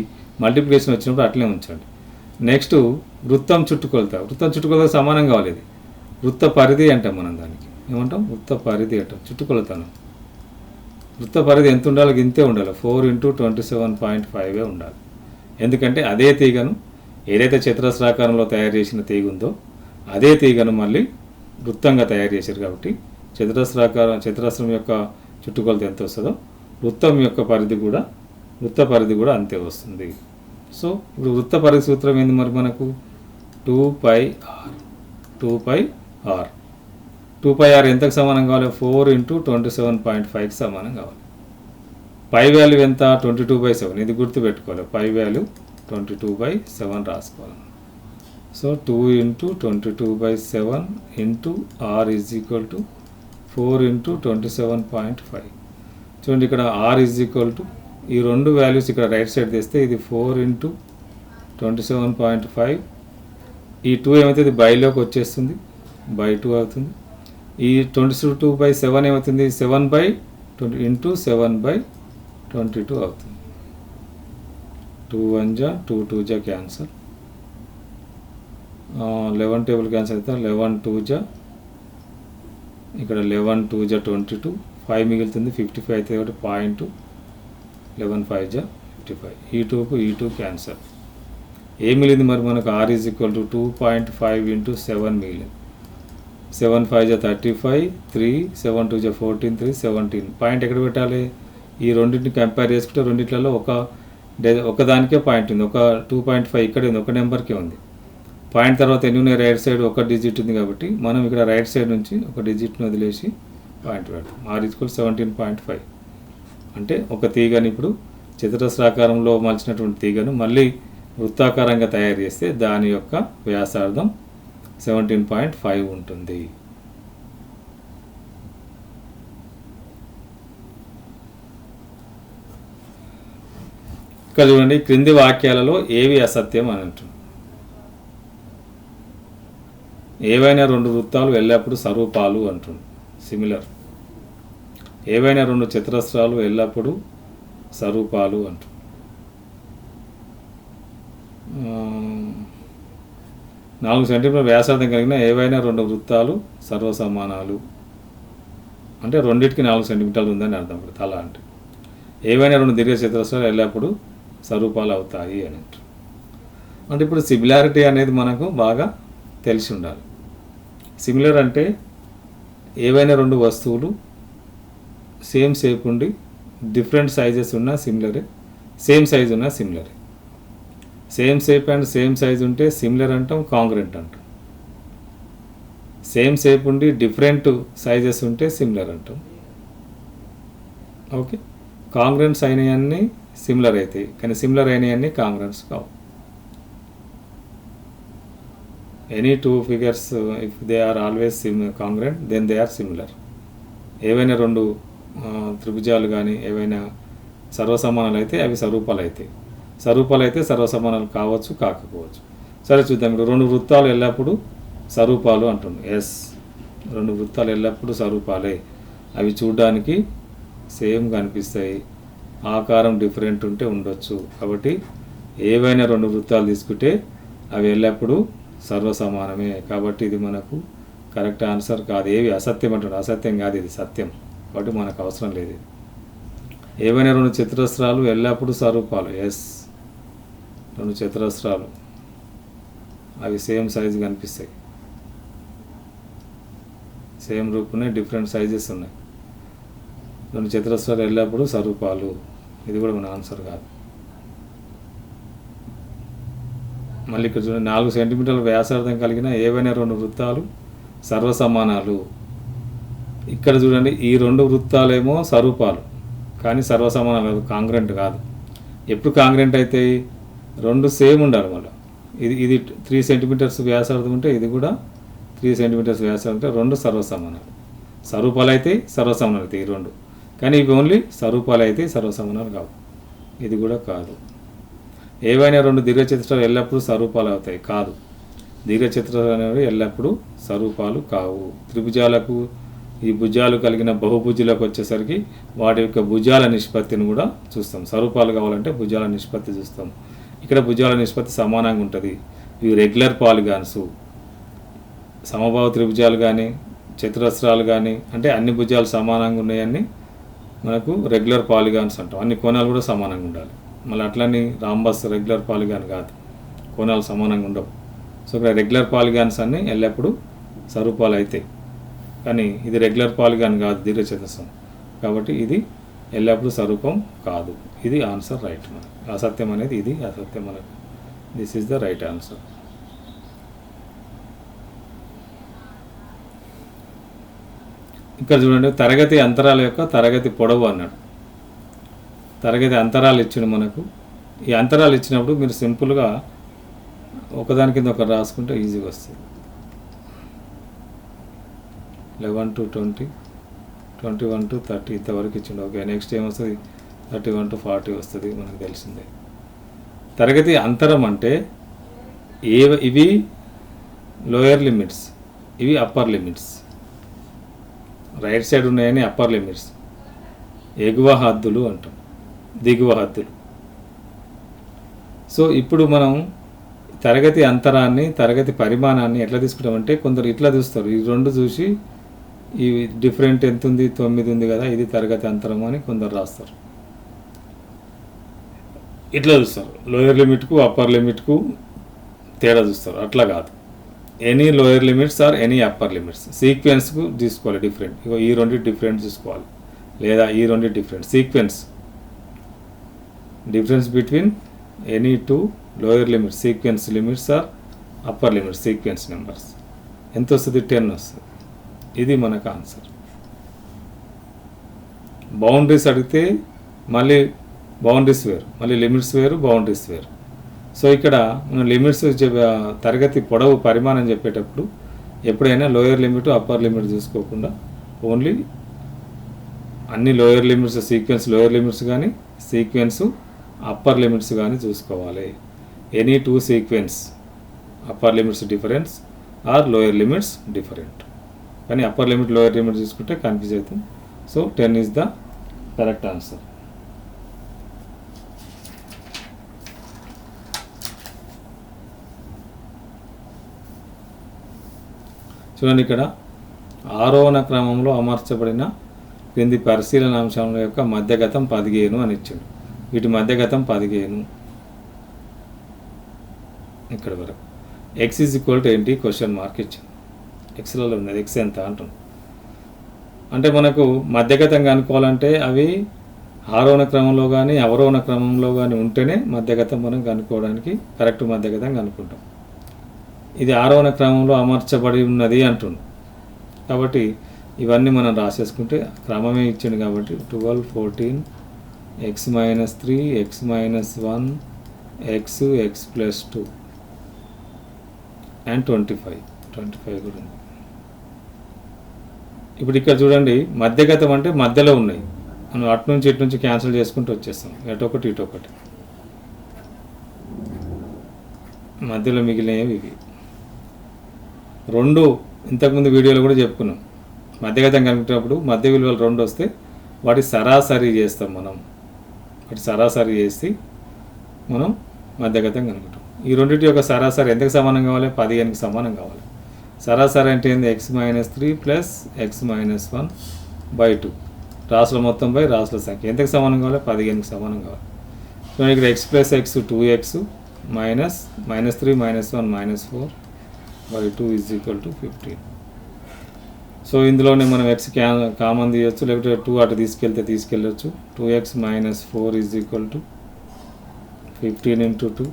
A: మల్టిప్లికేషన్ వచ్చినప్పుడు అట్లే ఉంచండి. నెక్స్ట్ వృత్తం చుట్టుకొలత సమానం కావాలి. ఇది వృత్త పరిధి అంటాం మనం, దానికి ఏమంటాం? వృత్త పరిధి అంటాం. చుట్టుకొలతను వృత్త పరిధి ఎంత ఉండాలి? ఇంతే ఉండాలి. 4 × 27.5 ఉండాలి. ఎందుకంటే అదే తీగను ఏదైతే చతురస్రాకారంలో తయారు చేసిన తీగ ఉందో అదే తీగను మళ్ళీ వృత్తంగా తయారు చేశారు కాబట్టి చతురస్రం యొక్క చుట్టుకొలత ఎంత వస్తుందో వృత్త పరిధి కూడా అంతే వస్తుంది. సో ఇప్పుడు వృత్త పరిధి సూత్రం ఏంది మరి మనకు? 2πr. 2πr ఎంతకు సమానం కావాలి? 4 × 27.5కి సమానం కావాలి. పై వాల్యూ ఎంత? 22/7. ఇది గుర్తుపెట్టుకోవాలి. పై వాల్యూ 22/7 రాసుకోవాలి. So 2 × 22/7 r = 4 × 27.5. చూడండి, ఇక్కడ r ఈ రెండు వాల్యూస్ ఇక్కడ రైట్ సైడ్ తెస్తే ఇది 4 × 27.5. ఈ 2 ఏమవుతుంది? బైలోకి వచ్చేస్తుంది, by2 అవుతుంది. ఈ 22/7 ఏమవుతుంది? 7/20 × 7/22 అవుతుంది. 2 1 జా 2 2 జా క్యాన్సల్. 11 టేబుల్ క్యాన్సల్ అవుతుంది. 11 2 జా, ఇక్కడ 11 2 జా 22, 5 మిగులుతుంది. 55 అయితే ఒకటి పాయింట్. 11 5 జా 55. ఈ 2కు ఈ 2 క్యాన్సల్. ఏం మిగిలింది మరి మనకు? r = 2.5 × 7 మిగిలింది. 7 5 జా 35, 3 7 2 జా 14, 3 17. పాయింట్ ఎక్కడ పెట్టాలి? ఈ రెండింటిని కంపేర్ చేసుకుంటే రెండిట్లలో ఒకదానికే పాయింట్ ఉంది. ఒక 2.5 ఇక్కడ ఉంది, ఒక నెంబర్కే ఉంది. పాయింట్ తర్వాత ఎన్ని ఉన్నాయి? రైట్ సైడ్ ఒక డిజిట్ ఉంది కాబట్టి మనం ఇక్కడ రైట్ సైడ్ నుంచి ఒక డిజిట్ని వదిలేసి పాయింట్ పెడతాం. r = 17.5. అంటే ఒక తీగని ఇప్పుడు చతురస్రాకారంలో మలిచినటువంటి తీగను మళ్ళీ వృత్తాకారంగా తయారు చేస్తే దాని యొక్క వ్యాసార్థం 17.5 ఉంటుంది. ఇక్కడ చూడండి, క్రింది వాక్యాలలో ఏవి అసత్యం అని అంటుంది. ఏవైనా రెండు వృత్తాలు ఎల్లప్పుడూ సరూపాలు అంటుంది, సిమిలర్. ఏవైనా రెండు చతురస్రాలు ఎల్లప్పుడూ సరూపాలు అంటుంది. 4 సెంటీమీటర్ల వ్యాసార్థం కలిగిన ఏవైనా రెండు వృత్తాలు సర్వసమానాలు అంటే రెండింటికి 4 సెంటీమీటర్లు ఉందని అర్థం. ఇప్పుడు తల అంటే ఏవైనా రెండు దీర్ఘ చతురస్రాలు ఎల్లప్పుడూ స్వరూపాలు అవుతాయి అని అంటారు. అంటే ఇప్పుడు సిమిలారిటీ అనేది మనకు బాగా తెలిసి ఉండాలి. సిమిలర్ అంటే ఏవైనా రెండు వస్తువులు సేమ్ షేప్ ఉండి డిఫరెంట్ సైజెస్ ఉన్న సిమిలరే, సేమ్ సైజ్ ఉన్న సిమిలరే. Same shape and same size ఉంటే సిమిలర్ అంటాం, కాంగ్రెంట్ అంటాం. సేమ్ షేప్ ఉండి డిఫరెంట్ సైజెస్ ఉంటే సిమిలర్ అంటాం. ఓకే, కాంగ్రెంట్స్ అయినవన్నీ సిమిలర్ అవుతాయి, కానీ సిమిలర్ అయినవన్నీ కాంగ్రెంట్స్ కావు. Any two figures if they are always congruent then they are similar. ఏవైనా రెండు త్రిభుజాలు కానీ ఏవైనా సర్వసమానాలు అయితే అవి స్వరూపాలు అవుతాయి. స్వరూపాలు అయితే సర్వసమానాలు కావచ్చు, కాకపోవచ్చు. సరే చూద్దాం. ఇప్పుడు రెండు వృత్తాలు ఎల్లప్పుడూ స్వరూపాలు అంటుంది. ఎస్, రెండు వృత్తాలు ఎల్లప్పుడూ స్వరూపాలే. అవి చూడడానికి సేమ్ కనిపిస్తాయి, ఆకారం డిఫరెంట్ ఉంటే ఉండొచ్చు. కాబట్టి ఏవైనా రెండు వృత్తాలు తీసుకుంటే అవి ఎల్లప్పుడూ సర్వసమానమే. కాబట్టి ఇది మనకు కరెక్ట్ ఆన్సర్ కాదు. ఏవి అసత్యం అంటాడు, అసత్యం కాదు, ఇది సత్యం. కాబట్టి మనకు అవసరం లేదు. ఏవైనా రెండు చతురస్రాలు ఎల్లప్పుడూ స్వరూపాలు. ఎస్, రెండు చతురస్రాలు అవి సేమ్ సైజు కనిపిస్తాయి, సేమ్ రూపునే డిఫరెంట్ సైజెస్ ఉన్నాయి. రెండు చతురస్రాలు ఎల్లప్పుడూ స్వరూపాలు. ఇది కూడా మన ఆన్సర్ కాదు. మళ్ళీ ఇక్కడ చూడండి, 4 సెంటీమీటర్ల వ్యాసార్థం కలిగిన ఏవైనా రెండు వృత్తాలు సర్వసమానాలు. ఇక్కడ చూడండి, ఈ రెండు వృత్తాలేమో స్వరూపాలు కానీ సర్వసమానాలు కాదు, కాంగ్రెంట్ కాదు. ఎప్పుడు కాంగ్రెంట్ అయితే రెండు సేమ్ ఉండాలి. మళ్ళీ ఇది 3 సెంటీమీటర్స్ వ్యాసార్థం ఉంటే ఇది కూడా 3 సెంటీమీటర్స్ వ్యాసార్థం ఉంటే రెండు సర్వసమానాలు. స్వరూపాలు అయితే సర్వసమానాలు అయితే ఈ రెండు, కానీ ఇవి ఓన్లీ స్వరూపాలు అయితే సర్వసమానాలు కావు. ఇది కూడా కాదు. ఏవైనా రెండు దీర్ఘచతురస్రాలు ఎల్లప్పుడూ స్వరూపాలు అవుతాయి, కాదు. దీర్ఘచతురస్రాలు అనేవి ఎల్లప్పుడూ స్వరూపాలు కావు. త్రిభుజాలకు ఈ భుజాలు కలిగిన బహుభుజులకు వచ్చేసరికి వాటి యొక్క భుజాల నిష్పత్తిని కూడా చూస్తాం. స్వరూపాలు కావాలంటే భుజాల నిష్పత్తి చూస్తాం. ఇక్కడ భుజాల నిష్పత్తి సమానంగా ఉంటుంది. ఇవి రెగ్యులర్ పాలిగాన్స్. సమబాహు త్రిభుజాలు కానీ చతురస్రాలు కానీ అంటే అన్ని భుజాలు సమానంగా ఉన్నాయని మనకు రెగ్యులర్ పాలిగాన్స్ అంటాం. అన్ని కోణాలు కూడా సమానంగా ఉండాలి. మళ్ళీ అట్లని రాంబస్ రెగ్యులర్ పాలిగాన్ కాదు, కోణాలు సమానంగా ఉండవు. సో ఇక్కడ రెగ్యులర్ పాలిగాన్స్ అన్నీ ఎల్లప్పుడూ స్వరూపాలు అవుతాయి, కానీ ఇది రెగ్యులర్ పాలిగాన్ కాదు, దీర్ఘచతురస్రం. కాబట్టి ఇది ఎల్లప్పుడూ స్వరూపం కాదు. ఇది ఆన్సర్ రైట్. మనకు అసత్యం అనేది ఇది, అసత్యం మనకు. This is the right answer. ఇక్కడ చూడండి, తరగతి అంతరాల యొక్క తరగతి పొడవు అన్నాడు. తరగతి అంతరాలు ఇచ్చిన మనకు. ఈ అంతరాలు ఇచ్చినప్పుడు మీరు సింపుల్గా ఒకదాని కింద ఒకటి రాసుకుంటే ఈజీగా వస్తుంది. 11 to 20, 21 to 30 ఇంతవరకు ఇచ్చిండు. ఓకే, నెక్స్ట్ ఏమొస్తుంది? 31 to 40 వస్తుంది, మనకు తెలిసిందే. తరగతి అంతరం అంటే ఇవి లోయర్ లిమిట్స్, ఇవి అప్పర్ లిమిట్స్. రైట్ సైడ్ ఉన్నాయని అప్పర్ లిమిట్స్, ఎగువ హద్దులు అంటాం, దిగువ హద్దులు. సో ఇప్పుడు మనం తరగతి అంతరాన్ని, తరగతి పరిమాణాన్ని ఎట్లా తీసుకుంటామంటే కొందరు ఇట్లా చూస్తారు. ఈ రెండు చూసి ఈ డిఫరెంట్ ఎంత ఉంది, 9 ఉంది కదా, ఇది తరగతి అంతరం అని కొందరు రాస్తారు. ఇట్లా చూస్తారు, లోయర్ లిమిట్కు అప్పర్ లిమిట్కు తేడా చూస్తారు. అట్లా కాదు, any lower limits or any upper limits. సీక్వెన్స్కు తీసుకోవాలి డిఫరెంట్. ఇగో ఈ రెండు డిఫరెంట్ తీసుకోవాలి, లేదా ఈ రెండు different. Sequence, difference between any two lower limits, sequence limits or upper limits, sequence numbers. ఎంత వస్తుంది? 10 వస్తుంది. ఇది మనకు ఆన్సర్. బౌండరీస్ అడిగితే మళ్ళీ బౌండరీస్ వేరు, మళ్ళీ లిమిట్స్ వేరు, బౌండరీస్ వేరు. సో ఇక్కడ మనం లిమిట్స్ తరగతి పొడవు పరిమాణం చెప్పేటప్పుడు ఎప్పుడైనా లోయర్ లిమిట్ అప్పర్ లిమిట్ చూసుకోకుండా ఓన్లీ అన్ని lower limits, sequence lower limits కానీ సీక్వెన్స్ అప్పర్ లిమిట్స్ కానీ చూసుకోవాలి. Any two sequence upper limits difference are lower limits different. కానీ అప్పర్ లిమిట్ లోయర్ లిమిట్ చూసుకుంటే కన్ఫ్యూజ్ అవుతుంది. So 10 is the correct answer. చూడండి, ఇక్కడ ఆరోహణ క్రమంలో అమర్చబడిన క్రింది పరిశీలన అంశాల యొక్క మధ్యగతం 15 అని ఇచ్చింది. వీటి మధ్యగతం 15 ఇక్కడ వరకు. ఎక్స్ ఈజ్ ఈక్వల్ టు ఏంటి క్వశ్చన్ మార్క్ ఇచ్చింది. ఎక్స్లలో ఉన్నది ఎక్స్ ఎంత అంటుంది. అంటే మనకు మధ్యగతం కనుక్కోవాలంటే అవి ఆరోహణ క్రమంలో కానీ అవరోహణ క్రమంలో కానీ ఉంటేనే మధ్యగతం మనం కనుక్కోవడానికి కరెక్ట్ మధ్యగతం కనుక్కుంటాం. ఇది ఆరోహణ క్రమంలో అమర్చబడి ఉన్నది అంటుంది. కాబట్టి ఇవన్నీ మనం రాసేసుకుంటే క్రమమే ఇచ్చింది కాబట్టి 12, 14, x-3, x-1, x+2 అండ్ 25 కూడా ఉంది. ఇప్పుడు ఇక్కడ చూడండి, మధ్యగతం అంటే మధ్యలో ఉన్నాయి. మనం అటు నుంచి ఇటు నుంచి క్యాన్సిల్ చేసుకుంటూ వచ్చేస్తాం. ఎటొకటి ఇటొకటి మధ్యలో మిగిలినవి ఇవి. రెండు ఇంతకుముందు వీడియోలో కూడా చెప్పుకున్నాం. మధ్యగతం కనుక్కున్నప్పుడు మధ్య విలువలు 2 వస్తే వాటి సరాసరి చేస్తాం. వాటి సరాసరి చేసి మనం మధ్యగతం కనుక్కుంటాం. ఈ రెండింటి యొక్క సరాసరి ఎంతకు సమానం కావాలి? 15కి సమానం కావాలి. సరాసరి అంటే ఏంది? x-3 ప్లస్ x-1/2 రాసుల మొత్తం బై రాసుల సంఖ్య ఎంతకు సమానం కావాలి? 15కి సమానం కావాలి. సో ఇక్కడ x plus x 2x minus -3 -1 -4/2 is equal to 15. So ఇందులోనే మనం x కామన్ తీయచ్చు, లేకపోతే 2 అటు తీసుకెళ్ళొచ్చు. 2x - 4 is equal to 15 into 2.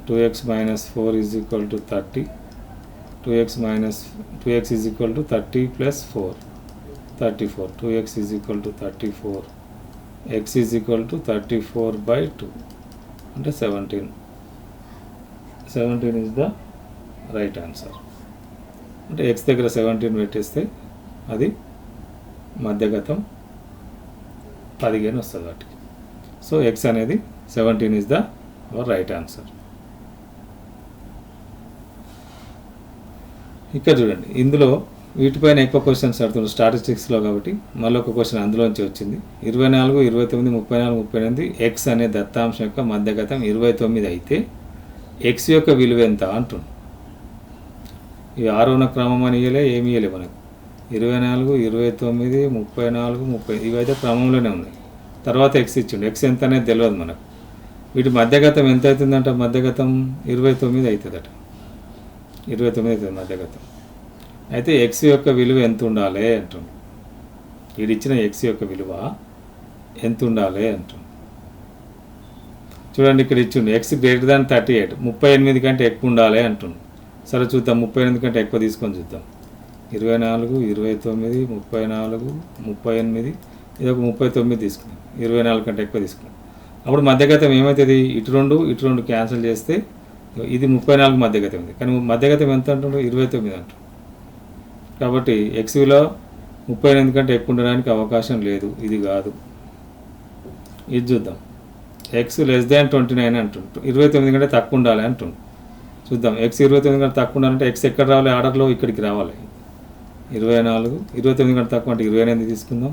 A: 2x - 4 is equal to 30. 2x is equal to 30 plus 4 34. 2x is equal to 34. x is equal to 34/2 అంటే 17. 17 is the right answer. అంటే x దగ్గర 17 పెట్టేస్తే అది మధ్యగతం 15 వస్తుంది వాటికి. సో x అనేది 17 ఈజ్ ద రైట్ ఆన్సర్. ఇక్కడ చూడండి, ఇందులో వీటిపైన ఎక్కువ క్వశ్చన్స్ అడుగుతున్నారు స్టాటిస్టిక్స్లో కాబట్టి మళ్ళీ ఒక క్వశ్చన్ అందులోంచి వచ్చింది. 24, 29, 34, 38 ఎక్స్ అనే దత్తాంశం యొక్క మధ్యగతం 29 అయితే ఎక్స్ యొక్క విలువ ఎంత అంటుంది. ఇవి ఆరోహణ క్రమం అని ఇవ్వలే, ఏమి ఇవ్వలే మనకు. 24, 29, 34, 30 ఇవైతే క్రమంలోనే ఉన్నాయి. తర్వాత ఎక్స్ ఇచ్చిండు. ఎక్స్ ఎంత అనేది తెలియదు మనకు. వీటి మధ్యగతం ఎంత అవుతుందంట? మధ్యగతం 29 అవుతుందట. 29 అవుతుంది మధ్యగతం. అయితే ఎక్స్ యొక్క విలువ ఎంత ఉండాలి అంటుంది. వీడు ఇచ్చిన ఎక్స్ యొక్క విలువ ఎంత ఉండాలి అంటుంది. చూడండి, ఇక్కడ ఇచ్చిండు ఎక్స్ గ్రేటర్ దాన్ 38, 38 కంటే ఎక్కువ ఉండాలి అంటుంది. సరే చూద్దాం, 38 కంటే ఎక్కువ తీసుకొని చూద్దాం. 24, 29, 34, 38 ఇది ఒక 39 తీసుకున్నాం. 24 కంటే ఎక్కువ తీసుకున్నాం. అప్పుడు మధ్యగతం ఏమవుతుంది? ఇటు రెండు క్యాన్సిల్ చేస్తే ఇది 34 మధ్యగతం ఉంది. కానీ మధ్యగతం ఎంత అంటుండ్రు? 29 అంటారు. కాబట్టి ఎక్స్ విలువ 38 కంటే ఎక్కువ ఉండడానికి అవకాశం లేదు. ఇది కాదు. ఇది చూద్దాం. ఎక్స్ లెస్ దాన్ 29 అంటుంటు 29 కంటే తక్కువ ఉండాలి అంటుండు. చూద్దాం, ఎక్స్ 29 కంటే తక్కువ ఉండాలంటే ఎక్స్ ఎక్కడ రావాలి? ఆర్డర్లో ఇక్కడికి రావాలి. 24, 29 కంటే తక్కువ అంటే 28 తీసుకుందాం.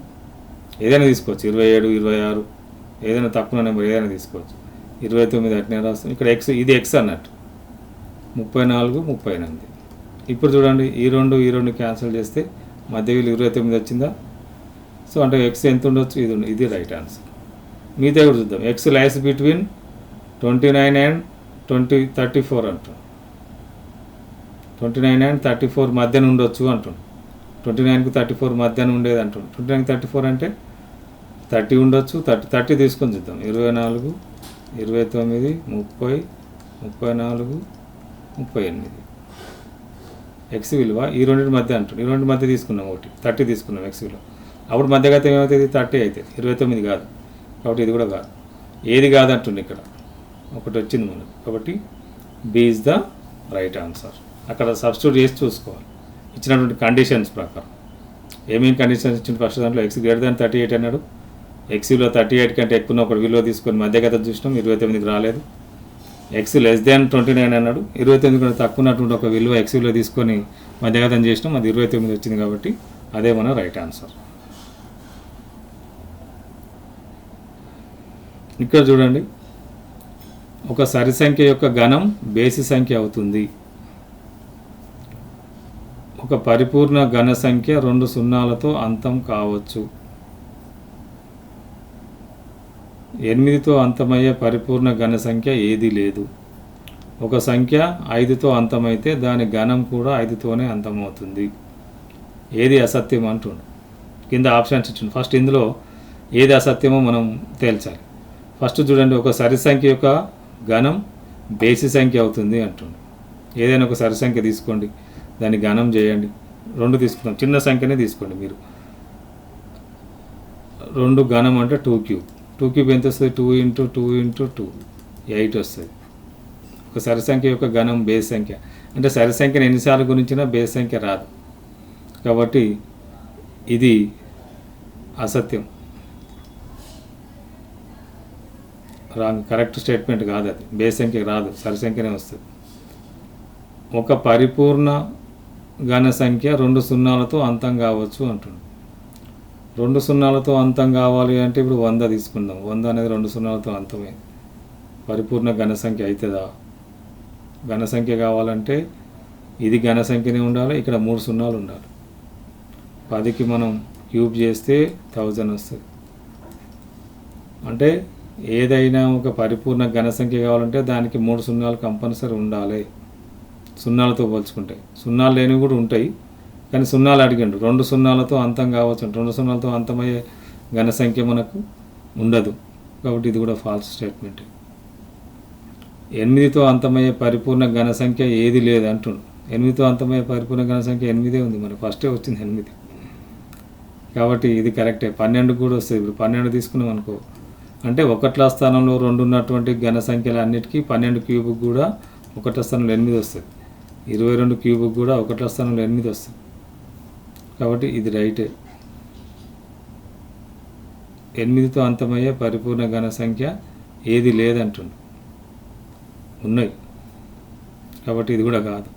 A: ఏదైనా తీసుకోవచ్చు, 27, 26 ఏదైనా తక్కువ నెంబర్ ఏదైనా తీసుకోవచ్చు. 29 అట్నే రాస్తాం. ఇక్కడ ఎక్స్, ఇది ఎక్స్ అన్నట్టు. 34, 38. ఇప్పుడు చూడండి, ఈ రెండు క్యాన్సిల్ చేస్తే మధ్య విలువ 29 వచ్చిందా? సో అంటే ఎక్స్ ఎంత ఉండొచ్చు? ఇది రైట్ ఆన్సర్. మిగతా కూడా చూద్దాం. ఎక్స్ లైస్ బిట్వీన్ 29 అండ్ 34 అంటాం. 29 అండ్ 34 మధ్యన ఉండొచ్చు అంటాం. 29కి 34 మధ్యన ఉండేది అంటాం. 29కి 34 అంటే 30 ఉండొచ్చు. 30 తీసుకొని చూద్దాం. 24, 29, 30, 34, 38 ఎక్స్ విలువ ఈ రెండింటి మధ్య అంటాం. ఈ రెండింటి మధ్య తీసుకున్నాం. ఒకటి 30 తీసుకున్నాం ఎక్స్ విలువ. అప్పుడు మధ్యగతం ఏమవుతుంది? 30 అవుతుంది. 29 కాదు. కాబట్టి ఇది కూడా కాదు. ఏది కాదంటుంది ఇక్కడ. ఒకటి వచ్చింది మనకు. కాబట్టి B is the right answer. అక్కడ సబ్స్టిట్యూట్ చేసి చూసుకోవాలి ఇచ్చినటువంటి కండిషన్స్ ప్రకారం. ఏమేమి కండిషన్స్ ఇచ్చిన ఫస్ట్ దాంట్లో ఎక్స్ గ్రేటర్ దాన్ 38 అన్నాడు, ఎక్స్లో 38 కంటే ఎక్కువ ఒక విలువ తీసుకొని మధ్యగత చూసినాం, 29కి రాలేదు. ఎక్స్ లెస్ దాన్ 29 అన్నాడు, 29 కంటే తక్కువ ఉన్నటువంటి ఒక విలువ ఎక్స్లో తీసుకొని మధ్యగతం చేసినాం, అది 29 వచ్చింది. కాబట్టి అదే మన రైట్ ఆన్సర్. ఇక్కడ చూడండి, ఒక సరి సంఖ్య యొక్క ఘనం బేసి సంఖ్య అవుతుంది. ఒక పరిపూర్ణ ఘన సంఖ్య 2 సున్నాలతో అంతం కావచ్చు. 8తో అంతమయ్యే పరిపూర్ణ ఘన సంఖ్య ఏదీ లేదు. ఒక సంఖ్య 5తో అంతమైతే దాని ఘనం కూడా 5తోనే అంతమవుతుంది. ఏది అసత్యం అంటుండు. కింద ఆప్షన్స్ ఇచ్చిండు. ఫస్ట్ ఇందులో ఏది అసత్యమో మనం తేల్చాలి. ఫస్ట్ చూడండి, ఒక సరి సంఖ్య యొక్క ఘనం బేసి సంఖ్య అవుతుంది అంటుండు. ఏదైనా ఒక సరి సంఖ్య తీసుకోండి, దాన్ని ఘనం చేయండి. 2 తీసుకుందాం, చిన్న సంఖ్యనే తీసుకోండి మీరు. 2 ఘనం అంటే 2 క్యూబ్. 2 క్యూబ్ ఎంత వస్తుంది? 2 × 2 × 2 8 వస్తుంది. ఒక సరి సంఖ్య యొక్క ఘనం బేస్ సంఖ్య అంటే సరి సంఖ్యను ఎన్నిసార్లు గురించినా బేస్ సంఖ్య రాదు. కాబట్టి ఇది అసత్యం, రాంగ్, కరెక్ట్ స్టేట్మెంట్ కాదు. అది బేస్ సంఖ్య రాదు, సరి సంఖ్యనే వస్తుంది. ఒక పరిపూర్ణ ఘన సంఖ్య 2 సున్నాలతో అంతం కావచ్చు అంటుంది. 2 సున్నాలతో అంతం కావాలి అంటే ఇప్పుడు 100 తీసుకుందాం. 100 అనేది 2 సున్నాలతో అంతమే. పరిపూర్ణ ఘన సంఖ్య అవుతుందా? ఘన సంఖ్య కావాలంటే ఇది ఘన సంఖ్యనే ఉండాలి, ఇక్కడ 3 సున్నాలు ఉండాలి. 10కి మనం క్యూబ్ చేస్తే 1000 వస్తుంది. అంటే ఏదైనా ఒక పరిపూర్ణ ఘన సంఖ్య కావాలంటే దానికి 3 సున్నాలు కంపల్సరీ ఉండాలి. సున్నాలతో పోల్చుకుంటే సున్నాలు లేనివి కూడా ఉంటాయి, కానీ సున్నాలు అడిగిండు. 2 సున్నాలతో అంతం కావచ్చు, 2 సున్నాలతో అంతమయ్యే ఘన సంఖ్య మనకు ఉండదు. కాబట్టి ఇది కూడా ఫాల్స్ స్టేట్మెంట్. 8తో అంతమయ్యే పరిపూర్ణ ఘన సంఖ్య ఏది లేదు అంటుండు. 8తో అంతమయ్యే పరిపూర్ణ ఘన సంఖ్య 8 ఉంది, మనకు ఫస్టే వచ్చింది 8. కాబట్టి ఇది కరెక్టే. 12 కూడా వస్తుంది. ఇప్పుడు 12 తీసుకున్నాం అనుకో, అంటే 1వ స్థానంలో 2 ఉన్నటువంటి ఘన సంఖ్యలు అన్నిటికీ 12 క్యూబుకు కూడా 1వ స్థానంలో 8 వస్తుంది. 22 క్యూబుకు కూడా 1వ స్థానంలో 8 వస్తుంది. కాబట్టి ఇది రైటే. 8తో అంతమయ్యే పరిపూర్ణ ఘన సంఖ్య ఏది లేదంటుండు. ఉన్నాయి, కాబట్టి ఇది కూడా కాదు.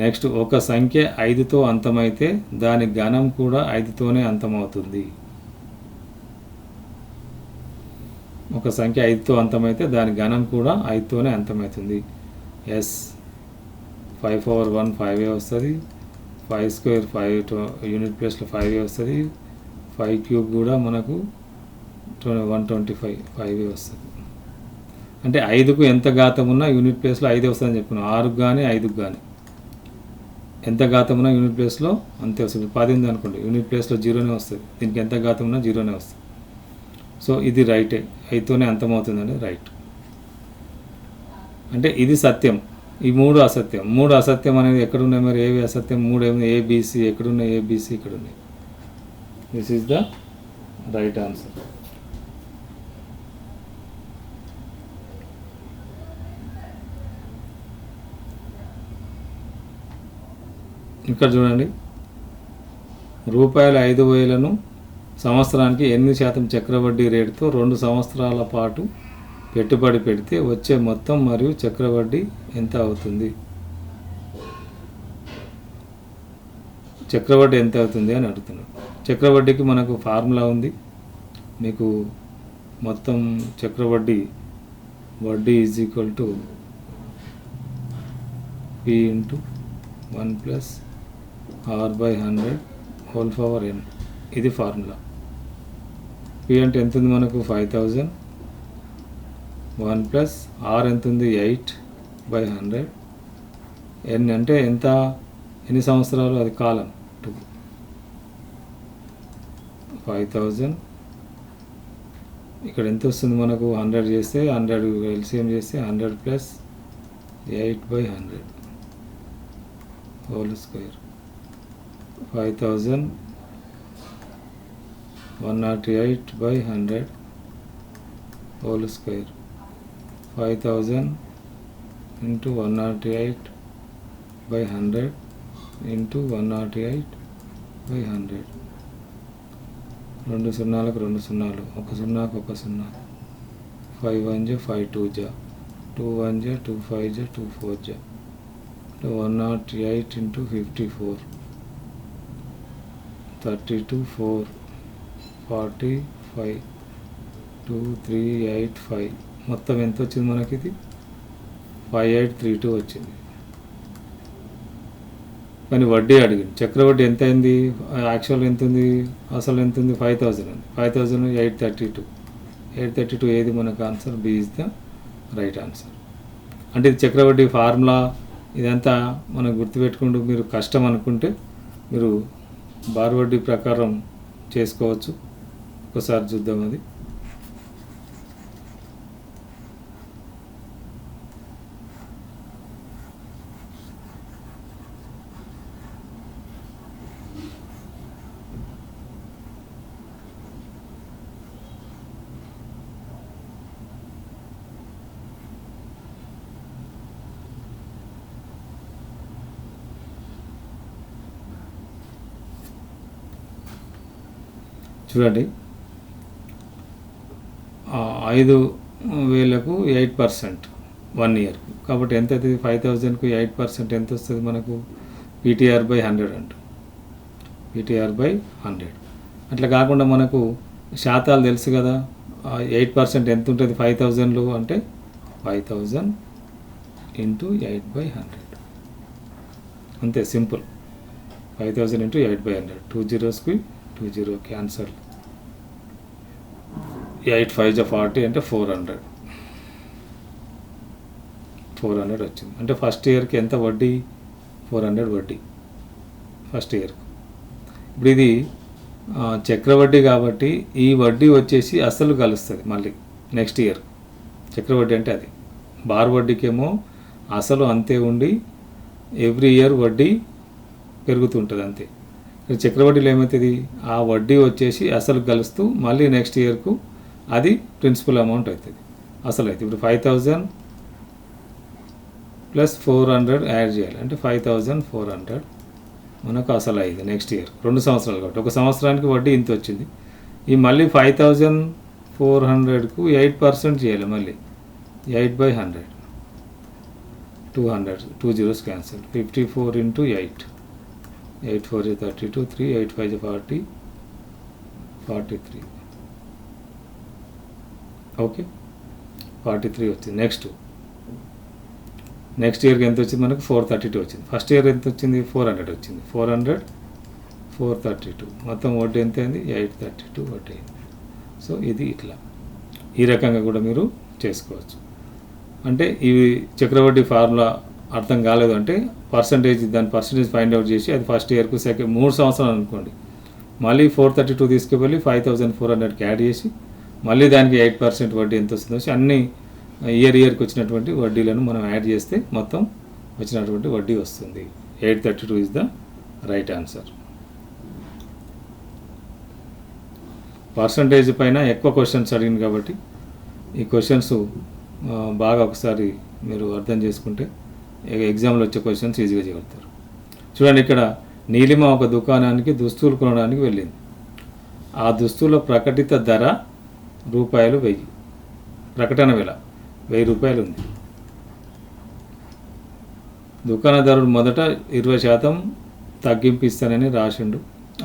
A: నెక్స్ట్, ఒక సంఖ్య 5తో అంతమైతే దాని ఘనం కూడా 5తోనే అంతమవుతుంది. ఒక సంఖ్య 5తో అంతమైతే దాని ఘనం కూడా 5తోనే అంతమవుతుంది. ఎస్ 5/1 5 వస్తుంది. 5² 5 యూనిట్ ప్లేస్లో 5 వస్తుంది. 5 క్యూబ్ కూడా మనకు 125 5 వస్తుంది. అంటే 5కు ఎంత ఘాతం ఉన్నా యూనిట్ ప్లేస్లో 5 వస్తుందని చెప్పుకున్నాం. 6కు కానీ 5కు కానీ ఎంత ఘాతం ఉన్నా యూనిట్ ప్లేస్లో అంతే వస్తుంది. 10 ఉంది అనుకోండి, యూనిట్ ప్లేస్లో 0నే వస్తుంది. దీనికి ఎంత ఘాతం ఉన్నా 0నే వస్తుంది. సో ఇది రైటే, 5తోనే అంతమవుతుందండి, రైట్. అంటే ఇది సత్యం, ఈ 3 అసత్యం. 3 అసత్యం అనేది ఎక్కడున్నాయి మరి? ఏవి అసత్యం? 3 ఏమి? ఏబిసి ఎక్కడున్నాయి? ఏబిసి ఇక్కడ ఉన్నాయి. This is the right answer. ఇక్కడ చూడండి, రూపాయలు 5,000ను సంవత్సరానికి 8% చక్రవడ్డీ రేటుతో 2 సంవత్సరాల పాటు పెట్టుబడి పెడితే వచ్చే మొత్తం మరియు చక్రవడ్డీ ఎంత అవుతుంది? చక్రవడ్డీ ఎంత అవుతుంది అని అడుగుతున్నాడు. చక్రవడ్డీకి మనకు ఫార్ములా ఉంది. మీకు మొత్తం చక్రవడ్డీ వడ్డీ is equal to P × 1 + R/100 whole power n. ఇది ఫార్ములా. P అంటే ఎంత ఉంది మనకు? 5000. 1 + R ఎంత ఉంది? 8/100. n అంటే ఎంత? ఎన్ని సంవత్సరాలు? అది కాలం 2. 5000 ఇక్కడ ఎంత వస్తుంది మనకు? 100 చేస్తే 100 LCM చేస్తే 100 + 8/100 హోల్ స్క్వేర్. 5000 108/100 whole square. 5000 × 108/100 × 108/100 2 సున్నాలకు 2 సున్నాలు, 1 సున్నాకు 1 సున్నా, 5 1 జా 5 2 జా, 2 1 జా 2 5 జా 2 4 జా, 108 ఇంటూ 54, 32 4 45 2 3 8 5. మొత్తం ఎంత వచ్చింది మనకి? ఇది 5832 వచ్చింది. కానీ వడ్డీ అడిగింది. చక్రవడ్డీ ఎంత అయింది? యాక్చువల్ ఎంత ఉంది? అసలు ఎంత ఉంది? 5000 ఉంది. 5000 832. 832 ఏది మనకు answer? B is the right answer. అంటే ఇది చక్రవడ్డీ ఫార్ములా ఇదంతా మనం గుర్తుపెట్టుకుంటూ మీరు కష్టం అనుకుంటే మీరు బార్ వడ్డీ ప్రకారం చేసుకోవచ్చు. ఒకసారి చూద్దాం అది. చూడండి, 5000కు 8% 1 ఇయర్. కాబట్టి ఎంత అవుతుంది? 5000కు 8% ఎంత వస్తుంది మనకు? పీటీఆర్ బై 100 అంట. PTR by 100. అట్లా కాకుండా మనకు శాతాలు తెలుసు కదా. 8% ఎంత ఉంటుంది 5000లో అంటే 5000 ఇంటూ 8/100. అంతే, సింపుల్. 5000 ఇంటూ 8/100. 2 zeros 2 0 cancel. 8 5 40 అంటే 400. 400 వచ్చింది. అంటే ఫస్ట్ ఇయర్కి ఎంత వడ్డీ? 400 వడ్డీ ఫస్ట్ ఇయర్కి. ఇప్పుడు ఇది చక్రవడ్డీ కాబట్టి ఈ వడ్డీ వచ్చేసి అసలు కలుస్తుంది మళ్ళీ నెక్స్ట్ ఇయర్. చక్రవడ్డీ అంటే అది. బార్ వడ్డీకేమో అసలు అంతే ఉండి ఎవ్రీ ఇయర్ వడ్డీ పెరుగుతుంటుంది అంతే. చక్రవడ్డీలో ఏమవుతుంది? ఆ వడ్డీ వచ్చేసి అసలు కలుస్తూ మళ్ళీ నెక్స్ట్ ఇయర్కు అది ప్రిన్సిపల్ అమౌంట్ అవుతుంది, అసలు అవుతుంది. ఇప్పుడు 5000 ప్లస్ 400 యాడ్ చేయాలి అంటే 5400 మనకు అసలు అయింది నెక్స్ట్ ఇయర్. 2 సంవత్సరాలు కాబట్టి ఒక సంవత్సరానికి వడ్డీ ఇంత వచ్చింది. ఈ మళ్ళీ 5400కు 8% చేయాలి మళ్ళీ. 8/100 200. 2 zeros క్యాన్సల్. 54 ఇంటూ 8. 8 4 32, 3 8 5 40, 43. ఓకే, 43 వచ్చింది. నెక్స్ట్ ఇయర్కి ఎంత వచ్చింది మనకు? 432 వచ్చింది. ఫస్ట్ ఇయర్ ఎంత వచ్చింది? 400 వచ్చింది. 400 432 మొత్తం వడ్డీ ఎంత అయింది? 832 వడ్డీ అయింది. సో ఇది ఇట్లా ఈ రకంగా కూడా మీరు చేసుకోవచ్చు. అంటే ఇవి చక్రవడ్డీ ఫార్ములా అర్థం కాలేదు అంటే దాని పర్సంటేజ్ ఫైండ్ అవుట్ చేసి అది ఫస్ట్ ఇయర్కు 3 సంవత్సరాలు అనుకోండి, మళ్ళీ 432 తీసుకువెళ్ళి 5400కి యాడ్ చేసి మళ్ళీ దానికి 8% వడ్డీ ఎంత వస్తుందో అన్ని ఇయర్కి వచ్చినటువంటి వడ్డీలను మనం యాడ్ చేస్తే మొత్తం వచ్చినటువంటి వడ్డీ వస్తుంది. 832 is the right answer. Percentage పైన ఎక్కువ క్వశ్చన్స్ అడిగింది కాబట్టి ఈ క్వశ్చన్స్ బాగా ఒకసారి మీరు అర్థం చేసుకుంటే ఎగ్జామ్లో వచ్చే క్వశ్చన్స్ ఈజీగా చేయగలుగుతారు. చూడండి, ఇక్కడ నీలిమ ఒక దుకాణానికి దుస్తులు కొనడానికి వెళ్ళింది. ఆ దుస్తుల ప్రకటిత ధర ₹1000. ప్రకటన వేల ₹1000 ఉంది. దుకాణదారుడు మొదట 20% తగ్గింపు ఇస్తానని రాసిండు.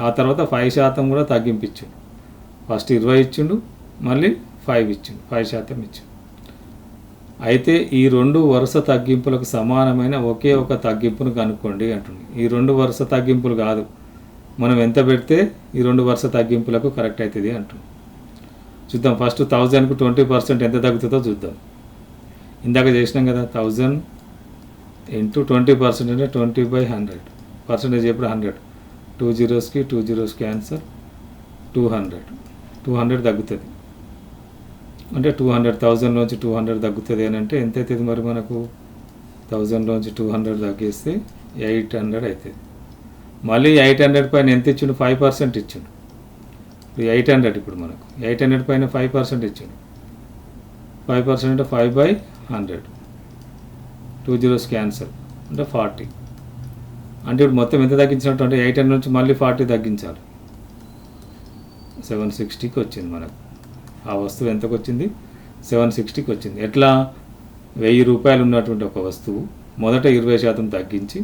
A: ఆ తర్వాత 5% కూడా తగ్గింపు ఇచ్చిండు. ఫస్ట్ 20 ఇచ్చిండు, మళ్ళీ 5 ఇచ్చిండు, 5% ఇచ్చిండు. అయితే ఈ 2 వరుస తగ్గింపులకు సమానమైన ఒకే ఒక తగ్గింపును కనుక్కోండి అంటుంది. ఈ 2 వరుస తగ్గింపులు కాదు, మనం ఎంత పెడితే ఈ 2 వరుస తగ్గింపులకు కరెక్ట్ అవుతుంది అంటుంది. చూద్దాం. ఫస్ట్ 1000కు 20% ఎంత తగ్గుతుందో చూద్దాం. ఇందాక చేసినాం కదా, 1000 ఇంటూ 20% అంటే 20/100. పర్సంటేజ్ ఎప్పుడు 100. 2 zeros 2 zeros క్యాన్సర్. 200 తగ్గుతుంది అంటే 200,000లోంచి 200 తగ్గుతుంది అని అంటే ఎంత అవుతుంది మరి మనకు? 1000లోంచి 200 తగ్గిస్తే 800 అవుతుంది. మళ్ళీ 800 పైన ఎంత ఇచ్చిండు? 5% ఇచ్చిండు. 800 ఇప్పుడు మనకు 800 పైన 5% ఇచ్చిండు. 5% అంటే 5/100. 2 zeros క్యాన్సల్ అంటే 40. అంటే ఇప్పుడు మొత్తం ఎంత తగ్గించినట్టు అంటే 800 నుంచి మళ్ళీ 40 తగ్గించాలి. 760కి వచ్చింది మనకు. ఆ వస్తువు ఎంతకు వచ్చింది? 760కి వచ్చింది. ఎట్లా? 1000 రూపాయలు ఉన్నటువంటి ఒక వస్తువు మొదట 20% తగ్గించి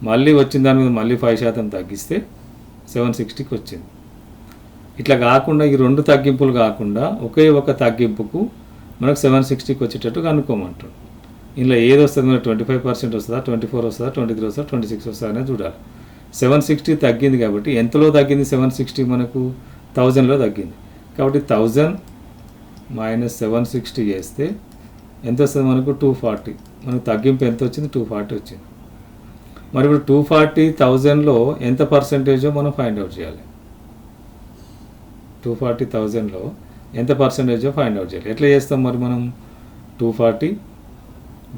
A: మళ్ళీ వచ్చిన దాని మీద మళ్ళీ 5% తగ్గిస్తే 760కి వచ్చింది. ఇట్లా కాకుండా ఈ రెండు తగ్గింపులు కాకుండా ఒకే ఒక తగ్గింపుకు మనకు 760కి వచ్చేటట్టు అనుకోమంటాడు. ఇందులో ఏది వస్తుంది? మనకు 25% వస్తుందా, 24 వస్తుందా, 23 వస్తుందా, 26 వస్తుందా అనేది చూడాలి. 760 తగ్గింది కాబట్టి ఎంతలో తగ్గింది? 760 మనకు 1000లో తగ్గింది కాబట్టి 1000 మైనస్ 760 చేస్తే ఎంత వస్తుంది మనకు? 240. మనకు తగ్గింపు ఎంత వచ్చింది? 240 వచ్చింది. మరి ఇప్పుడు 240 1000లో ఎంత పర్సెంటేజో మనం ఫైండ్ అవుట్ చేయాలి. 240 1000లో ఎంత పర్సెంటేజో ఫైండ్ అవుట్ చేయాలి. ఎట్లా చేస్తాం మరి మనం? 240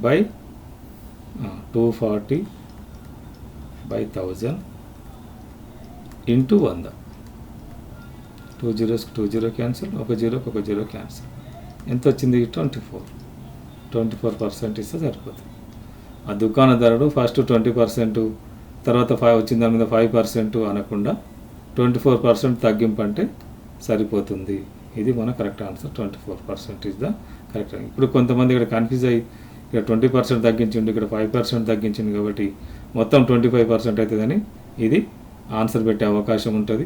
A: by 1000 ఇంటూ 100. 2 zeros 2 0 క్యాన్సిల్, ఒక జీరోకి ఒక జీరో క్యాన్సిల్. ఎంత వచ్చింది? 24% ఇస్తే సరిపోతుంది. ఆ దుకాణదారుడు ఫస్ట్ 20%, తర్వాత 5 వచ్చిన దాని మీద 5% అనకుండా 24% తగ్గింపు అంటే సరిపోతుంది. ఇది మన correct answer. 24% is the correct. ఇప్పుడు కొంతమంది ఇక్కడ కన్ఫ్యూజ్ అయ్యి ఇక్కడ 20% తగ్గించిండు, ఇక్కడ 5% తగ్గించింది కాబట్టి మొత్తం 25% అవుతుందని ఇది ఆన్సర్ పెట్టే అవకాశం ఉంటుంది.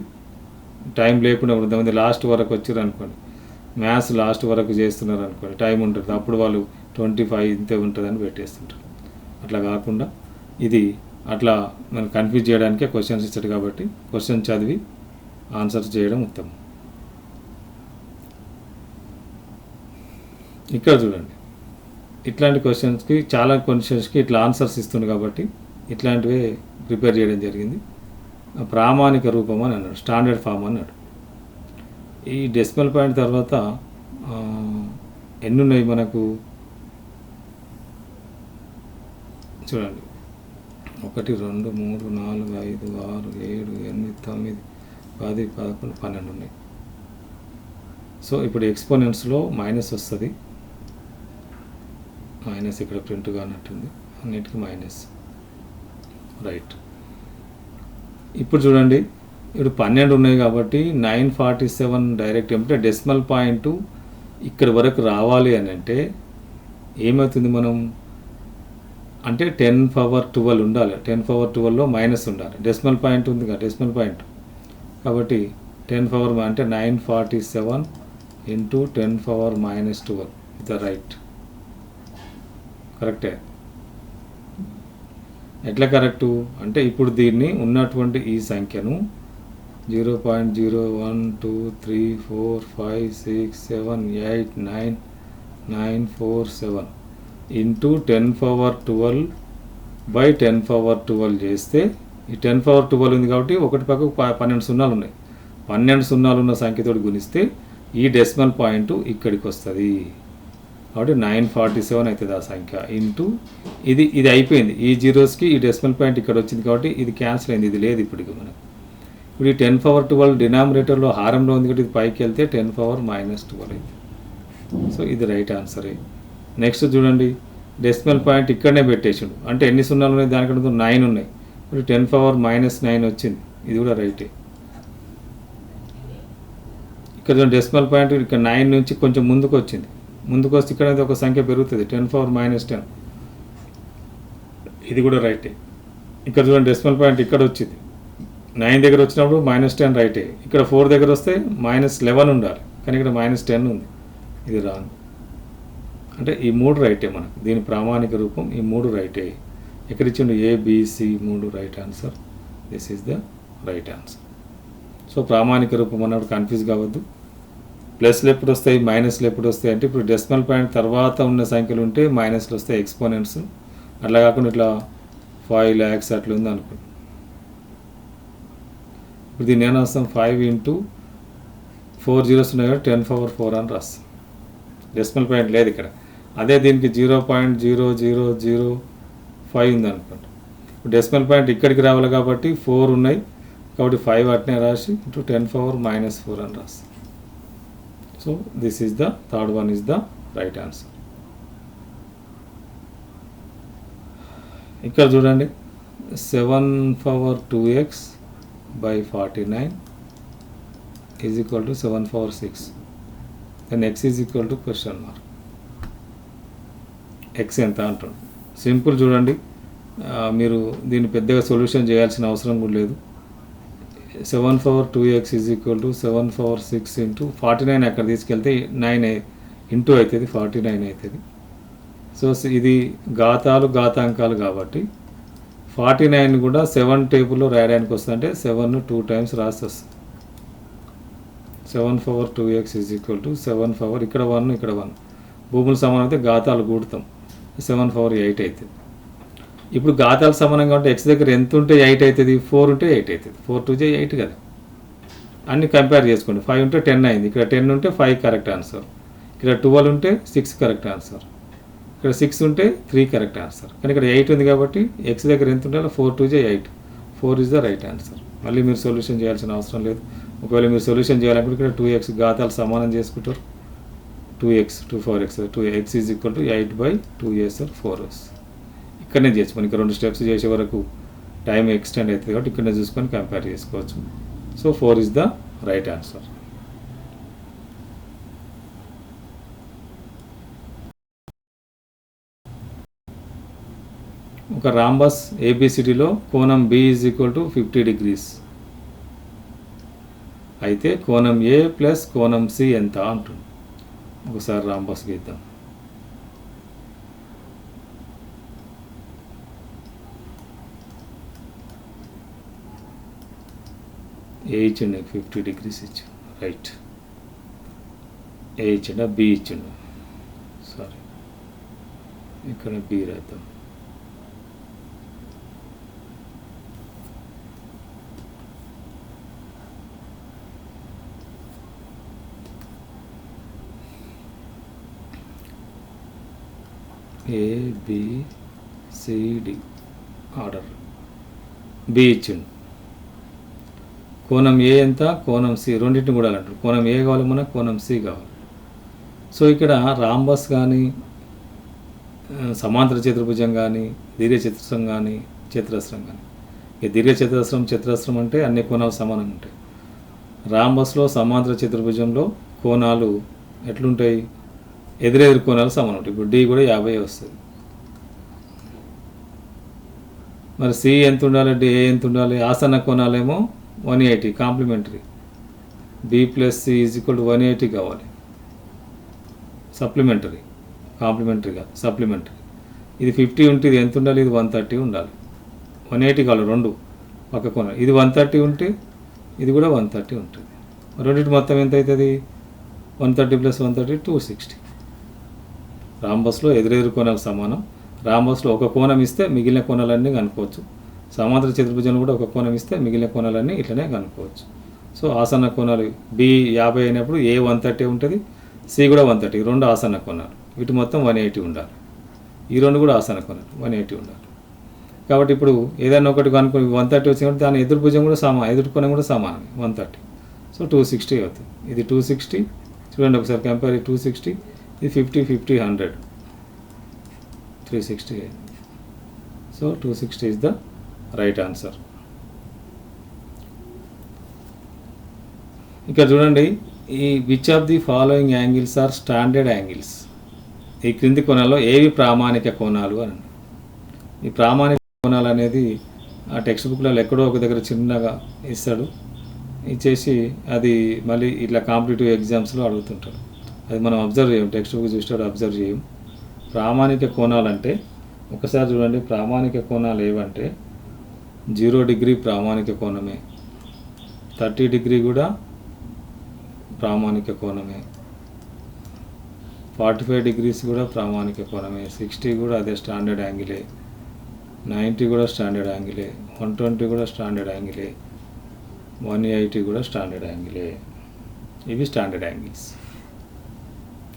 A: టైం లేకుండా కొంతమంది లాస్ట్ వరకు వచ్చారు అనుకోండి, మ్యాథ్స్ లాస్ట్ వరకు చేస్తున్నారు అనుకోండి, టైం ఉంటుంది, అప్పుడు వాళ్ళు 25 ఇంతే ఉంటుందని పెట్టేస్తుంటారు. అట్లా కాకుండా ఇది అట్లా మనం కన్ఫ్యూజ్ చేయడానికే క్వశ్చన్స్ ఇచ్చాడు కాబట్టి క్వశ్చన్ చదివి ఆన్సర్ చేయడం ఉత్తమం. ఇక్కడ చూడండి, ఇట్లాంటి క్వశ్చన్స్కి చాలా క్వశ్చన్స్కి ఇట్లా ఆన్సర్స్ ఇస్తుంది కాబట్టి ఇట్లాంటివే ప్రిపేర్ చేయడం జరిగింది. ప్రామాణిక రూపం అని అన్నాడు, స్టాండర్డ్ ఫామ్ అన్నాడు. ఈ డెసిమల్ పాయింట్ తర్వాత ఎన్ని ఉన్నాయి మనకు? చూడండి, 1 2 3 4 5 6 7 8 9 10 11 12 ఉన్నాయి. సో ఇప్పుడు ఎక్స్పోనెంట్స్లో మైనస్ వస్తుంది. మైనస్ ఇక్కడ ప్రింట్గా అన్నట్టుంది, అన్నిటికీ మైనస్. రైట్. ఇప్పుడు చూడండి, ఇప్పుడు 12 ఉన్నాయి కాబట్టి 947 డైరెక్ట్ ఏమిటంటే డెసిమల్ పాయింట్ ఇక్కడి వరకు రావాలి అని అంటే ఏమవుతుంది? మనం అంటే 10^12 ఉండాలి. 10^12లో మైనస్ ఉండాలి. డెసిమల్ పాయింట్ ఉంది కదా, డెసిమల్ పాయింట్ కాబట్టి 10 అంటే 947 ఇంటూ 10^-12 ఇస్ ద రైట్. కరెక్టే. ఎట్లా కరెక్టు అంటే ఇప్పుడు దీన్ని ఉన్నటువంటి ఈ సంఖ్యను 0.0123456789947 ఇంటూ 10^12/10^12 చేస్తే ఈ 10^12 ఉంది కాబట్టి ఒకటి పక్కకు 12 సున్నాలు ఉన్నాయి. 12 సున్నాలు ఉన్న సంఖ్యతో గుణిస్తే ఈ డెసిమల్ పాయింట్ ఇక్కడికి వస్తుంది కాబట్టి 947 అవుతుంది ఆ సంఖ్య. ఇంటూ ఇది అయిపోయింది. ఈ జీరోస్కి ఈ డెసిమల్ పాయింట్ ఇక్కడ వచ్చింది కాబట్టి ఇది క్యాన్సిల్ అయింది, ఇది లేదు ఇప్పటికి మనకు. ఇప్పుడు ఈ 10^12 డినామినేటర్లో హారంలో ఉంది కాబట్టి ఇది పైకి వెళ్తే 10^-12 అయింది. సో ఇది రైట్ ఆన్సరే. నెక్స్ట్ చూడండి, డెసిమల్ పాయింట్ ఇక్కడనే పెట్టేసాడు అంటే ఎన్ని సున్నాలు ఉన్నాయి? దానికంటే 9 ఉన్నాయి. ఇప్పుడు 10^-9 వచ్చింది, ఇది కూడా రైటే. ఇక్కడ డెసిమల్ పాయింట్ ఇక్కడ 9 నుంచి కొంచెం ముందుకు వచ్చింది, ముందుకు వస్తే ఇక్కడ ఒక సంఖ్య పెరుగుతుంది 10^-10. ఇది కూడా రైటే. ఇక్కడ చూడండి, డెసిమల్ పాయింట్ ఇక్కడ వచ్చింది, 9 దగ్గర వచ్చినప్పుడు -10 రైటే. ఇక్కడ 4 దగ్గర వస్తే -11 ఉండాలి కానీ ఇక్కడ -10 ఉంది, ఇది రాంగ్. అంటే ఈ 3 రైటే మనకు, దీని ప్రామాణిక రూపం ఈ 3 రైటే. ఎక్కడ ఇచ్చిండు? ABC 3 right answer. This is the right answer. So ప్రామాణిక రూపం అన్నప్పుడు కన్ఫ్యూజ్ కావద్దు. ప్లస్లు ఎప్పుడు వస్తాయి, మైనస్లు ఎప్పుడు వస్తాయి అంటే ఇప్పుడు డెసిమల్ పాయింట్ తర్వాత ఉన్న సంఖ్యలు ఉంటే మైనస్లు వస్తాయి, ఎక్స్పోనెంట్స్. అట్లా కాకుండా ఇట్లా 5 lakhs అట్లా ఉంది అనుకోండి. ఇప్పుడు దీన్ని ఏమైనా వస్తాం 5 ఇంటూ 4 zeros ఉన్నాయి కాబట్టి 10^4 అని రాస్తాం. డెసిమల్ పాయింట్ లేదు ఇక్కడ. అదే దీనికి 0.0005 ఉంది అనుకోండి. ఇప్పుడు డెసిమల్ పాయింట్ ఇక్కడికి రావాలి కాబట్టి 4 ఉన్నాయి కాబట్టి 5 అట్నే రాసి ఇంటూ 10^-4 అని రాస్తాం. So this is the third one is the right answer. ఇక్కడ చూడండి, 7^2x/49 is equal to 7 power 6. Then x is equal to question mark. X ఎంత అంటాడు. సింపుల్ చూడండి, మీరు దీన్ని పెద్దగా సొల్యూషన్ చేయాల్సిన అవసరం కూడా లేదు. 7 power 2x is equal to 7 power 6 into 49 అక్కడ తీసుకెళ్తే 9 ఇంటూ అవుతుంది, 49 అవుతుంది. సో ఇది ఘాతాంకాలు కాబట్టి 49 కూడా 7 టేబుల్లో రాయడానికి వస్తుందంటే 7 2 times రాసి వస్తుంది. 7 power 2x is equal to 7 power ఇక్కడ 1 ఇక్కడ 1 భూములు సమానం అయితే ఘాతాలు కూడతాం, 7 power 8 అవుతుంది. ఇప్పుడు ఘాతాలు సమానంగా ఉంటే ఎక్స్ దగ్గర ఎంత ఉంటే 8 అవుతుంది, 4 ఉంటే 8 అవుతుంది. 4 2 8 కదా, అన్ని కంపేర్ చేసుకోండి. 5 ఉంటే 10 అయింది, ఇక్కడ 10 ఉంటే 5 కరెక్ట్ ఆన్సర్, ఇక్కడ 12 ఉంటే 6 కరెక్ట్ ఆన్సర్, ఇక్కడ 6 ఉంటే 3 కరెక్ట్ ఆన్సర్. కానీ ఇక్కడ 8 ఉంది కాబట్టి ఎక్స్ దగ్గర ఎంత ఉంటే 4 2 8, 4 ఇస్ ద రైట్ ఆన్సర్. మళ్ళీ మీరు సొల్యూషన్ చేయాల్సిన అవసరం లేదు. ఒకవేళ మీరు సొల్యూషన్ చేయాలనుకుంటే ఇక్కడ 2x ఘాతాలు సమానం చేసుకుంటారు, 2x 2 4x 2x is equal to 8/2s 4s. ఇక్కడనే చేయొచ్చు. మనకి 2 స్టెప్స్ చేసే వరకు టైం ఎక్స్టెండ్ అవుతుంది కాబట్టి ఇక్కడనే చూసుకొని కంపేర్ చేసుకోవచ్చు. So 4 is the right answer. ఒక రాంబస్ ఏబిసిడిలో కోణం B is equal to 50 degrees అయితే కోణం ఏ ప్లస్ కోణం సి ఎంత అంటుంది. ఒకసారి రాంబస్ గీద్దాం. ఏ ఇచ్చిండు 50 degrees ఇచ్చిండు, రైట్. ఏ ఇచ్చిండా, బి ఇచ్చిండు, సారీ ఇక్కడ బి రాద్దాం. ABCD order. బి ఇచ్చిండు. కోణం ఏ ఎంత, కోణం సి రెండింటిని కూడా అంటారు. కోణం ఏ కావాలి మనకు, కోణం సి కావాలి. సో ఇక్కడ రాంబస్ కానీ సమాంతర చతుర్భుజం కానీ దీర్ఘ చతురస్రం కానీ చతురస్రం కానీ. ఇక దీర్ఘ చతురస్రం అంటే అన్ని కోణాలు సమానంగా ఉంటాయి. రాంబస్లో సమాంతర చతుర్భుజంలో కోణాలు ఎట్లుంటాయి, ఎదురెదురు కోణాలు సమానం ఉంటాయి. ఇప్పుడు డి కూడా 50 వస్తుంది. మరి సి ఎంత ఉండాలి, డి ఏ ఎంత ఉండాలి, ఆసన్న కోణాలేమో 180 complementary. B plus C is equal to 180 కావాలి, సప్లిమెంటరీ. కాంప్లిమెంటరీ కాదు, సప్లిమెంటరీ. ఇది 50 ఉంటే ఇది ఎంత ఉండాలి, ఇది 130 ఉండాలి. 180 కావాలి, రెండు పక్క కోణాలు. ఇది 130 ఉంటే ఇది కూడా 130 ఉంటుంది. రెండింటి మొత్తం ఎంత అవుతుంది, 130 + 130 260. రాంబస్లో ఎదురెదురు కోణాలు సమానం. రాంబస్లో ఒక కోణం ఇస్తే మిగిలిన కోణాలన్నీ కనుక్కోవచ్చు. సమాంతర చతుర్భుజంలో కూడా ఒక కోణం ఇస్తే మిగిలిన కోణాలన్నీ ఇట్లనే కనుక్కోవచ్చు. సో ఆసన్న కోణాలు బి 50 అయినప్పుడు ఏ 130 ఉంటుంది, సి కూడా 130. రెండు ఆసన్న కోణాలు, వీటి మొత్తం 180 ఉండాలి. ఈ రెండు కూడా ఆసన్న కోణాలు 180 ఉండాలి. కాబట్టి ఇప్పుడు ఏదైనా ఒకటి కనుక్కొని 130 వచ్చినప్పుడు దాని ఎదుర్భుజం కూడా ఎదురు కోణం కూడా సమానం 130. సో 260 అవుతుంది. ఇది 260 చూడండి ఒకసారి కంపేర్. 260 ఇది 50 50 100 360 అయింది. So 260 is the right answer. ఇక్కడ చూడండి, ఈ which of the following angles are standard angles. ఈ క్రింది కోణాల్లో ఏవి ప్రామాణిక కోణాలు అని. ఈ ప్రామాణిక కోణాలు అనేది ఆ టెక్స్ట్ బుక్లలో ఎక్కడో ఒక దగ్గర చిన్నగా ఇస్తాడు, ఇచ్చేసి అది మళ్ళీ ఇట్లా కాంపిటేటివ్ ఎగ్జామ్స్లో అడుగుతుంటాడు. అది మనం అబ్జర్వ్ చేయం, టెక్స్ట్ బుక్ చూస్తాడు అబ్జర్వ్ చేయం. ప్రామాణిక కోణాలు అంటే ఒకసారి చూడండి, ప్రామాణిక కోణాలు ఏవంటే 0 డిగ్రీ ప్రామాణిక కోణమే, 30 డిగ్రీ కూడా ప్రామాణిక కోణమే, 45 degrees కూడా ప్రామాణిక కోణమే, 60 కూడా అదే స్టాండర్డ్ యాంగిలే, 90 కూడా స్టాండర్డ్ యాంగిలే, 120 కూడా స్టాండర్డ్ యాంగిలే, 180 కూడా స్టాండర్డ్ యాంగిలే. ఇవి స్టాండర్డ్ యాంగిల్స్,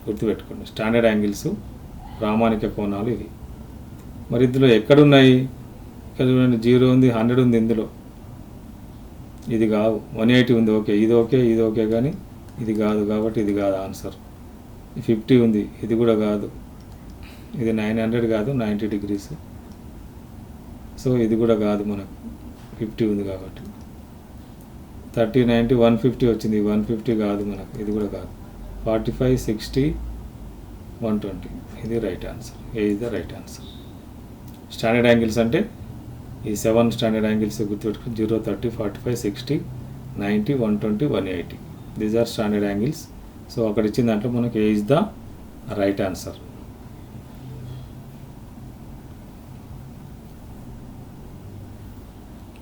A: గుర్తుపెట్టుకోండి. స్టాండర్డ్ యాంగిల్స్ ప్రామాణిక కోణాలు ఇవి. మరి ఇందులో ఎక్కడున్నాయి, ఇక్కడ చూడండి 0 ఉంది, 100 ఉంది, ఇందులో ఇది కావు. 180 ఉంది, ఓకే ఇది ఓకే ఇది ఓకే, కానీ ఇది కాదు కాబట్టి ఇది కాదు ఆన్సర్. 50 ఉంది, ఇది కూడా కాదు. ఇది 900 కాదు, 90 degrees. సో ఇది కూడా కాదు మనకు, 50 ఉంది కాబట్టి. 30, 90, 150 వచ్చింది. 150 కాదు మనకు, ఇది కూడా కాదు. 45, 60, 120 ఇది right answer. A is the right answer. Standard angles అంటే ఈ 7 స్టాండర్డ్ యాంగిల్స్ గుర్తుపెట్టుకుని 0, 30, 45, 60, 90, 120, 180 these are standard angles. So అక్కడ ఇచ్చిన దాంట్లో మనకి A is the right answer.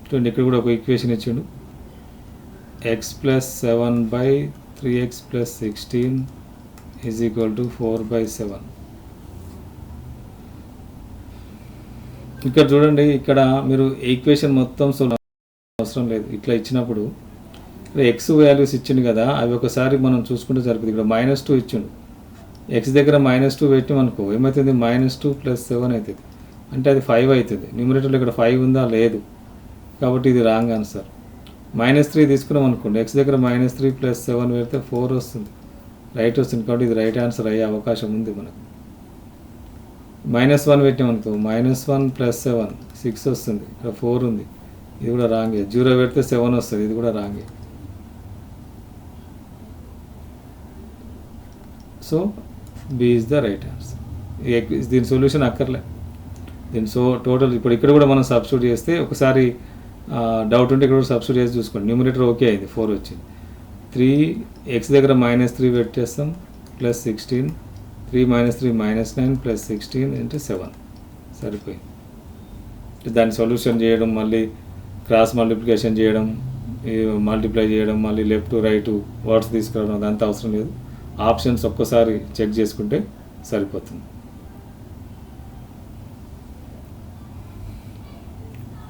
A: చూడండి ఇక్కడ కూడా ఒక ఈక్వేషన్ ఇచ్చిండు. x + 7/3x + 16 = 4/7. ఇక్కడ చూడండి, ఇక్కడ మీరు ఈక్వేషన్ మొత్తం అవసరం లేదు. ఇట్లా ఇచ్చినప్పుడు ఇక్కడ ఎక్స్ వాల్యూస్ ఇచ్చిండు కదా, అవి ఒకసారి మనం చూసుకుంటే సరిపోతుంది. ఇక్కడ -2 ఇచ్చిండు. ఎక్స్ దగ్గర -2 పెట్టినాం అనుకో, ఏమవుతుంది? -2 + 7 అవుతుంది. అంటే అది 5 అవుతుంది. న్యూమరేటర్లో ఇక్కడ 5 ఉందా? లేదు. కాబట్టి ఇది రాంగ్ ఆన్సర్. -3 తీసుకున్నాం అనుకోండి, ఎక్స్ దగ్గర -3 + 7 పెడితే 4 వస్తుంది, రైట్ వస్తుంది. కాబట్టి ఇది రైట్ ఆన్సర్ అయ్యే అవకాశం ఉంది మనకు. -1 పెట్టాం అనుకో, -1 + 7 6 వస్తుంది, ఇక్కడ 4 ఉంది, ఇది కూడా రాంగే. 0 పెడితే 7 వస్తుంది, ఇది కూడా రాంగే. So B is the right answer. దీని సొల్యూషన్ అక్కర్లే. దీని టోటల్ ఇప్పుడు ఇక్కడ కూడా మనం సబ్స్టిట్యూట్ చేస్తే, ఒకసారి డౌట్ ఉంటే ఇక్కడ కూడా సబ్స్టిట్యూట్ చేసి చూసుకోండి. న్యూమరేటర్ ఓకే అయింది, 4 వచ్చింది. 3 ఎక్స్ దగ్గర -3 పెట్టేస్తాం, +16, 3 - 3 -9 + 16 × 7 సరిపోయింది. దాన్ని సొల్యూషన్ చేయడం, మళ్ళీ క్రాస్ మల్టిప్లికేషన్ చేయడం, మల్టిప్లై చేయడం, మళ్ళీ లెఫ్ట్ రైట్ వర్డ్స్ తీసుకురావడం, అదంతా అవసరం లేదు. ఆప్షన్స్ ఒక్కసారి చెక్ చేసుకుంటే సరిపోతుంది.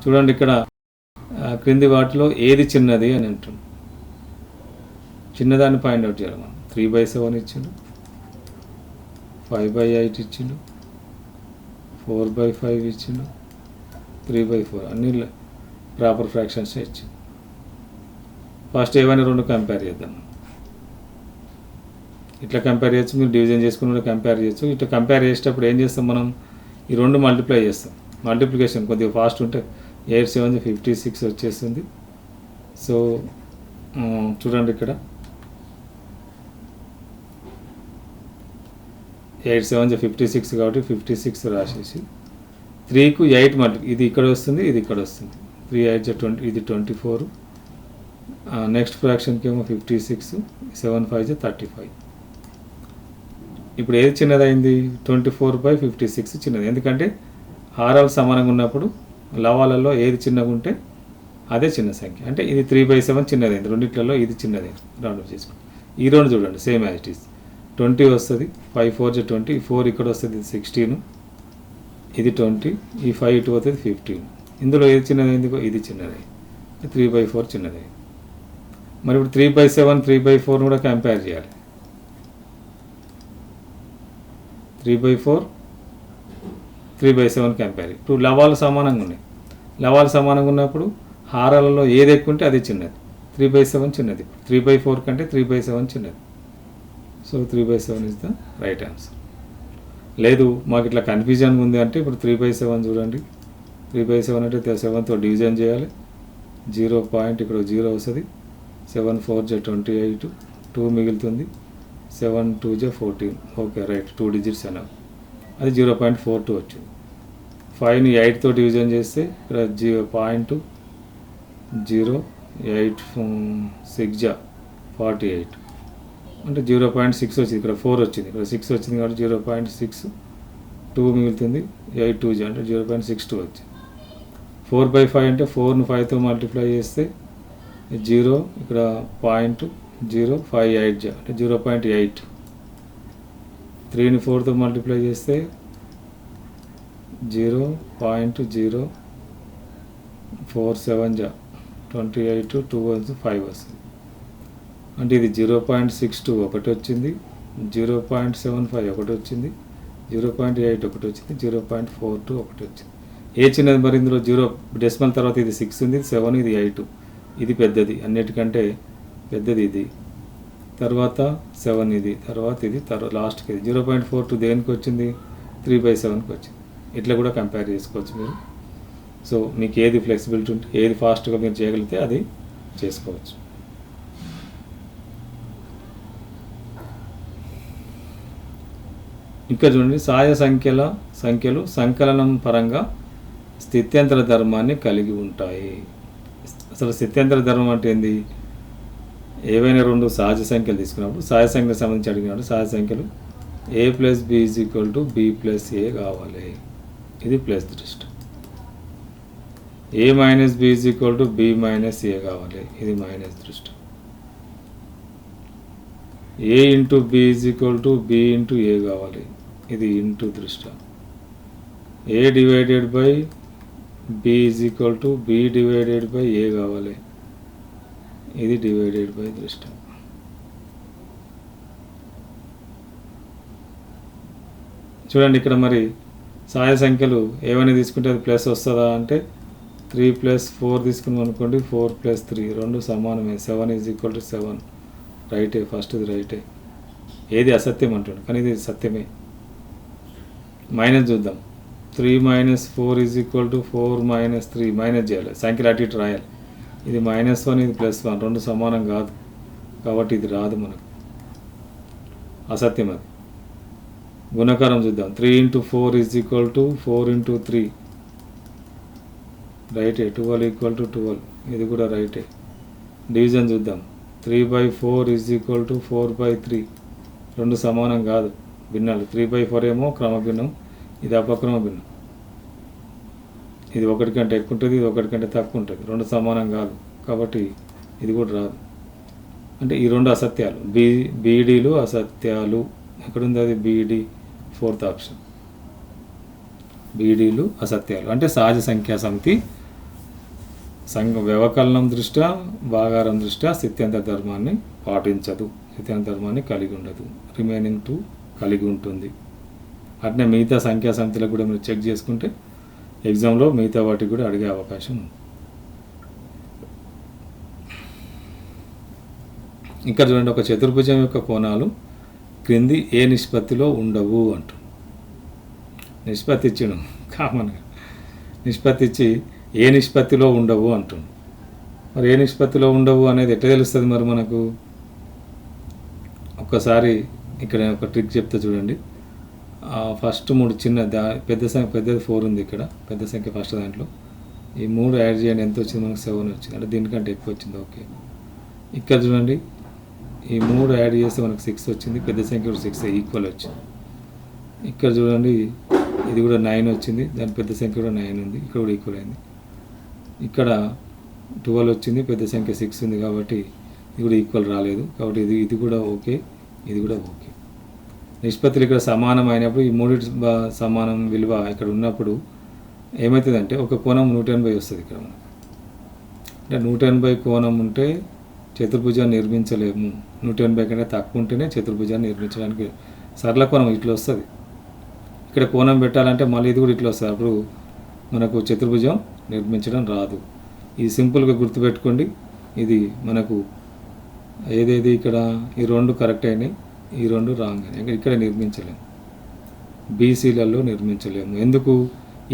A: చూడండి ఇక్కడ క్రింది వాటిలో ఏది చిన్నది అని అంటుంది. చిన్నదాన్ని ఫైండ్ అవుట్ చేయాలి మనం. 3/7 ఇచ్చిండు, 5/8 ఇచ్చిండు, 4/5 ఇచ్చిండు, 3/4 అన్ని ప్రాపర్ ఫ్రాక్షన్స్ ఇచ్చిండు. ఫస్ట్ ఏవైనా రెండు కంపేర్ చేద్దాం. ఇట్లా కంపేర్ చేయొచ్చు, మీరు డివిజన్ చేసుకుని కంపేర్ చేయొచ్చు. ఇట్లా కంపేర్ చేసేటప్పుడు ఏం చేస్తాం మనం? ఈ రెండు మల్టిప్లై చేస్తాం. మల్టిప్లికేషన్ కొద్దిగా ఫాస్ట్ ఉంటే 8 × 7 = 56 వచ్చేస్తుంది. సో చూడండి ఇక్కడ 8 × 7 = 56 కాబట్టి 56 రాసేసి 3కు 8 మల్టిప్లై, ఇది ఇక్కడ వస్తుంది, ఇది ఇక్కడ వస్తుంది. 3 × 8 = 20, ఇది 24. నెక్స్ట్ ఫ్రాక్షన్కి ఏమో 56, 7 × 5 = 35. ఇప్పుడు ఏది చిన్నదైంది? 24/56 చిన్నది. ఎందుకంటే హారాలు సమానంగా ఉన్నప్పుడు లవాలలో ఏది చిన్నగా ఉంటే అదే చిన్న సంఖ్య. అంటే ఇది 3/7 చిన్నదైంది, రెండిట్లలో ఇది చిన్నదైంది. రౌండ్ చేసుకోండి. ఈ రెండు చూడండి సేమ్ యాజ్ ఇట్ ఈస్. 20 వస్తుంది, 5 × 4 = 20, 4 ఇక్కడ వస్తుంది, ఇది 16, ఇది 20, ఈ 5 ఇటు పోతుంది 15. ఇందులో ఏది చిన్నదైంది? ఇది చిన్నదైంది, 3/4 చిన్నదైంది. మరి ఇప్పుడు 3/7, 3/4 కూడా కంపేర్ చేయాలి. 3/4, 3/7 కంపేర్. ఇప్పుడు లవాలు సమానంగా ఉన్నాయి. లవాలు సమానంగా ఉన్నప్పుడు హారాలలో ఏది ఎక్కువ ఉంటే అది చిన్నది. 3/7 చిన్నది, 3/4 కంటే 3/7 చిన్నది. So 3/7 is the right answer. లేదు మాకు ఇట్లా కన్ఫ్యూజన్ ఉంది అంటే ఇప్పుడు 3/7 చూడండి. 3/7 అంటే 7తో డివిజన్ చేయాలి. 0 పాయింట్ ఇక్కడ 0 వస్తుంది. 7 × 4 = 28, 2 మిగులుతుంది. 7 × 2 = 14. ఓకే రైట్, 2 డిజిట్స్ అన్నాం. అది 0.42 వచ్చింది. 5ని 8తో డివిజన్ చేస్తే ఇక్కడ 0.0, 8 6 48 అంటే 0.6 వచ్చింది. ఇక్కడ 4 వచ్చింది, ఇక్కడ 6 వచ్చింది కాబట్టి 0.6, 2 మిగులుతుంది. 8 2 అంటే 0.62 వచ్చింది. 4/5 అంటే 4ను 5తో మల్టిప్లై చేస్తే 0, ఇక్కడ 0.058 అంటే 0.8. 3ని 4తో మల్టిప్లై చేస్తే 0.047 28, 2 5 వస్తుంది. అంటే ఇది 0.62 ఒకటి వచ్చింది, 0.75 ఒకటి వచ్చింది, 0.8 ఒకటి వచ్చింది, 0.42 ఒకటి వచ్చింది. ఏ చిన్నది మరి? ఇందులో 0 డెసిమల్ తర్వాత ఇది 6 ఉంది, 7, ఇది 8. ఇది పెద్దది, అన్నిటికంటే పెద్దది ఇది. తర్వాత 7 ఇది, తర్వాత ఇది, లాస్ట్కి ఇది. 0.42 దేనికి వచ్చింది? 3/7కి వచ్చింది. ఇట్లా కూడా కంపేర్ చేసుకోవచ్చు మీరు. సో మీకు ఏది ఫ్లెక్సిబిలిటీ ఉంటే, ఏది ఫాస్ట్గా మీరు చేయగలిగితే అది చేసుకోవచ్చు. ఇంకా చూడండి, సంఖ్యలు సంకలనం పరంగా స్థిత్యంతర ధర్మాన్ని కలిగి ఉంటాయి. అసలు స్థిత్యంతర ధర్మం అంటే ఏంది? ఏవైనా రెండు సహజ సంఖ్యలు తీసుకున్నప్పుడు సహజ సంఖ్యలకు సంబంధించి అడిగినప్పుడు సహజ సంఖ్యలు a + b = b + a కావాలి. ఇది ప్లస్ దృష్టి. a - b = b - a కావాలి. ఇది మైనస్ దృష్టి. a × b = b × a కావాలి. ఇది ఇంటూ దృష్టి. a / b = b / a కావాలి. ఇది డివైడెడ్ బై దృష్టి. చూడండి, ఇక్కడ మరి సహాయ సంఖ్యలు ఏమైనా తీసుకుంటే అది ప్లస్ వస్తుందా అంటే 3 + 4 తీసుకున్నాం అనుకోండి, 4 + 3 రెండు సమానమే. 7 = 7 రైటే. ఫస్ట్ది రైటే. ఏది అసత్యం అంటుండే, కానీ ఇది సత్యమే. మైనస్ చూద్దాం. 3 - 4 = 4 - 3 మైనస్ చేయాలి. సంఖ్యలు అటు ఇటు రాయాలి. ఇది -1, ఇది +1 రెండు సమానం కాదు కాబట్టి ఇది రాదు మనకు, అసత్యం అది. గుణకారం చూద్దాం. 3 × 4 = 4 × 3 రైటే. 12 = 12 ఇది కూడా రైటే. డివిజన్ చూద్దాం. 3/4 = 4/3 రెండు సమానం కాదు, భిన్నాలు. 3/4 ఏమో క్రమభిన్నం, ఇది అపక్రమ భిన్నం. ఇది ఒకటి కంటే ఎక్కువ ఉంటుంది, ఇది ఒకటి కంటే తక్కువ ఉంటుంది, రెండు సమానం కాదు కాబట్టి ఇది కూడా రాదు. అంటే ఈ రెండు అసత్యాలు. బీడీలు అసత్యాలు. ఎక్కడుంది అది? BD, 4th option. బీడీలు అసత్యాలు అంటే సహజ సంఖ్యా సమితి వ్యవకలనం దృష్ట్యా, భాగారం దృష్ట్యా స్థిత్యంతర ధర్మాన్ని పాటించదు, స్థిత్యంతర ధర్మాన్ని కలిగి ఉండదు. రిమైనింగ్ 2 కలిగి ఉంటుంది. అట్నే మిగతా సంఖ్యా సమితిలకు కూడా మీరు చెక్ చేసుకుంటే ఎగ్జామ్లో మిగతా వాటికి కూడా అడిగే అవకాశం ఉంది. ఇంకా చూడండి, ఒక చతుర్భుజం యొక్క కోణాలు క్రింది ఏ నిష్పత్తిలో ఉండవు అంటూ నిష్పత్తి ఇచ్చిన కామన్గా నిష్పత్తి ఇచ్చి ఏ నిష్పత్తిలో ఉండవు అంటుండు. మరి ఏ నిష్పత్తిలో ఉండవు అనేది ఎట్లా తెలుస్తుంది మరి మనకు? ఒక్కసారి ఇక్కడ ఒక ట్రిక్ చెప్తా చూడండి. ఫస్ట్ 3 చిన్న పెద్దది 4 ఉంది. ఇక్కడ పెద్ద సంఖ్య ఫస్ట్ దాంట్లో ఈ 3 యాడ్ చేయండి. ఎంత వచ్చింది మనకు? 7 వచ్చింది. అంటే దీనికంటే ఎక్కువ వచ్చింది. ఓకే, ఇక్కడ చూడండి, ఈ 3 యాడ్ చేస్తే మనకు 6 వచ్చింది. పెద్ద సంఖ్య కూడా 6 ఈక్వల్ వచ్చింది. ఇక్కడ చూడండి, ఇది కూడా 9 వచ్చింది. దాని పెద్ద సంఖ్య కూడా 9 ఉంది. ఇక్కడ కూడా ఈక్వల్ అయింది. ఇక్కడ 12 వచ్చింది. పెద్ద సంఖ్య 6 ఉంది కాబట్టి ఇది కూడా ఈక్వల్ రాలేదు. కాబట్టి ఇది కూడా ఓకే, ఇది కూడా ఓకే. నిష్పత్తులు ఇక్కడ సమానం అయినప్పుడు ఈ 3 సమానం విలువ ఇక్కడ ఉన్నప్పుడు ఏమవుతుందంటే ఒక కోణం 180 వస్తుంది. ఇక్కడ మనకు అంటే 180 కోణం ఉంటే చతుర్భుజాన్ని నిర్మించలేము. 180 కంటే తక్కువ ఉంటేనే చతుర్భుజాన్ని నిర్మించడానికి సరళ కోణం ఇట్లా వస్తుంది. ఇక్కడ కోణం పెట్టాలంటే మళ్ళీ ఇది కూడా ఇట్లా వస్తుంది. అప్పుడు మనకు చతుర్భుజం నిర్మించడం రాదు. ఇది సింపుల్గా గుర్తుపెట్టుకోండి. ఇది మనకు ఏదేది ఇక్కడ ఈ 2 కరెక్ట్ అయినాయి, ఈ 2 రాంగ్ అయినాయి. ఇక్కడ నిర్మించలేము, బీసీలలో నిర్మించలేము. ఎందుకు?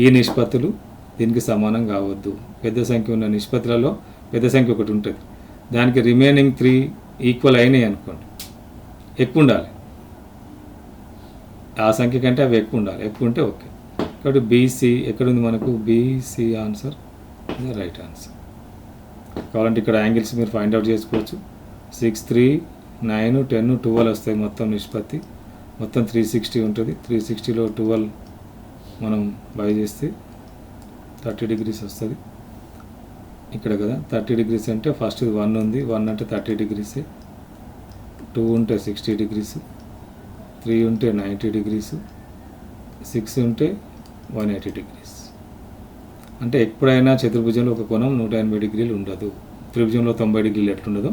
A: ఈ నిష్పత్తులు దీనికి సమానం కావద్దు. పెద్ద సంఖ్య ఉన్న నిష్పత్తులలో పెద్ద సంఖ్య ఒకటి ఉంటుంది, దానికి రిమైనింగ్ 3 ఈక్వల్ అయినాయి అనుకోండి, ఎక్కువ ఉండాలి. ఆ సంఖ్య కంటే అవి ఎక్కువ ఉండాలి. ఎక్కువ ఉంటే ఓకే. కాబట్టి బీసీ ఎక్కడుంది మనకు? BC answer right answer. కావాలంటే ఇక్కడ యాంగిల్స్ మీరు ఫైండ్ అవుట్ చేసుకోవచ్చు. 6, 3, 9, 10, 12 వస్తాయి మొత్తం నిష్పత్తి. మొత్తం 360 ఉంటుంది. 360లో 12 మనం బై చేస్తే 30 degrees వస్తుంది. ఇక్కడ కదా 30 degrees అంటే ఫస్ట్ 1 ఉంది. 1 అంటే 30 degrees, 2 ఉంటే 60 degrees, 3 ఉంటే 90 degrees, 6 ఉంటే 180 degrees. అంటే ఎప్పుడైనా చతుర్భుజంలో ఒక కోణం 180 degrees ఉండదు. త్రిభుజంలో 90 degrees ఎట్లుండదో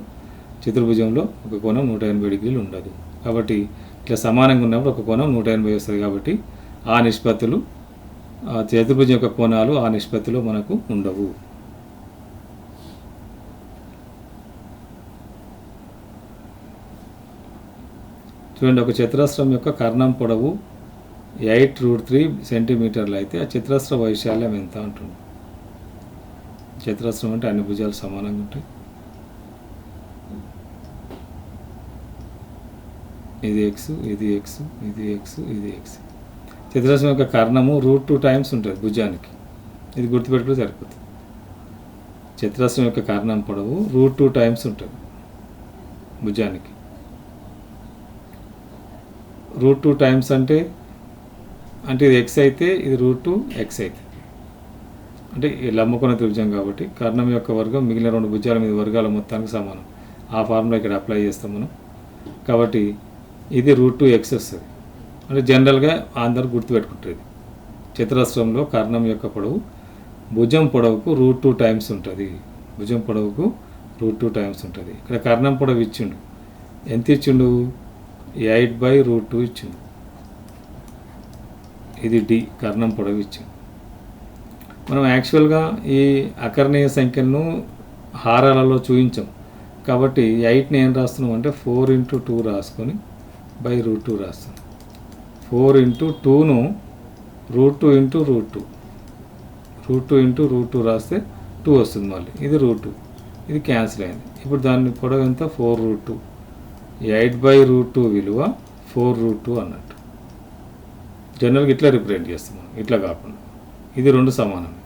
A: చతుర్భుజంలో ఒక కోణం 180 degrees ఉండదు. కాబట్టి ఇట్లా సమానంగా ఉన్నప్పుడు ఒక కోణం 180 వస్తుంది. కాబట్టి ఆ నిష్పత్తులు, ఆ చతుర్భుజం యొక్క కోణాలు ఆ నిష్పత్తిలో మనకు ఉండవు. చూడండి, ఒక చతురస్రం యొక్క కర్ణం పొడవు 8√3 సెంటీమీటర్లు అయితే ఆ చతురస్ర వైశాల్యం ఎంత అంటుంది? చతురస్రం అంటే అన్ని భుజాలు సమానంగా ఉంటాయి. ఇది ఎక్స్, ఇది ఎక్స్, ఇది ఎక్స్, ఇది ఎక్స్. చతురస్రం యొక్క కర్ణము √2 టైమ్స్ ఉంటుంది భుజానికి. ఇది గుర్తుపెట్టుకుంటే సరిపోతుంది. చతురస్రం యొక్క కర్ణం పొడవు √2 టైమ్స్ ఉంటుంది భుజానికి. √2 టైమ్స్ అంటే ఇది ఎక్స్ అయితే ఇది √2 ఎక్స్ అయితే, అంటే ఈ లంబకోణ త్రిభుజం కాబట్టి కర్ణం యొక్క వర్గం మిగిలిన 2 భుజాల మీద వర్గాల మొత్తానికి సమానం. ఆ ఫార్ములా ఇక్కడ అప్లై చేస్తాం మనం. కాబట్టి ఇది √2 ఎక్స్ వస్తుంది. అంటే జనరల్గా అందరూ గుర్తుపెట్టుకుంటుంది. చతురస్రంలో కర్ణం యొక్క పొడవు భుజం పొడవుకు √2 టైమ్స్ ఉంటుంది. భుజం పొడవుకు √2 టైమ్స్ ఉంటుంది. ఇక్కడ కర్ణం పొడవు ఇచ్చిండు. ఎంత ఇచ్చిండు? 8/√2 ఇచ్చిండు. ఇది డి, కర్ణం పొడవు ఇచ్చిండు. మనం యాక్చువల్గా ఈ అకర్ణీయ సంఖ్యలను హారాలలో చూపించాం కాబట్టి 8ని ఏం రాస్తున్నాం అంటే 4×2 రాసుకొని /√2 రాస్తాం. 4×2ను √2 √2 రాస్తే 2 వస్తుంది. మళ్ళీ ఇది √2, ఇది క్యాన్సిల్ అయింది. ఇప్పుడు దాని పొడవు ఎంత? 4√2. 8/√2 విలువ 4√2 అన్నట్టు. జనరల్గా ఇట్లా రిప్రజెంట్ చేస్తాం మనం, ఇట్లా కాకుండా. ఇది 2 సమానమే.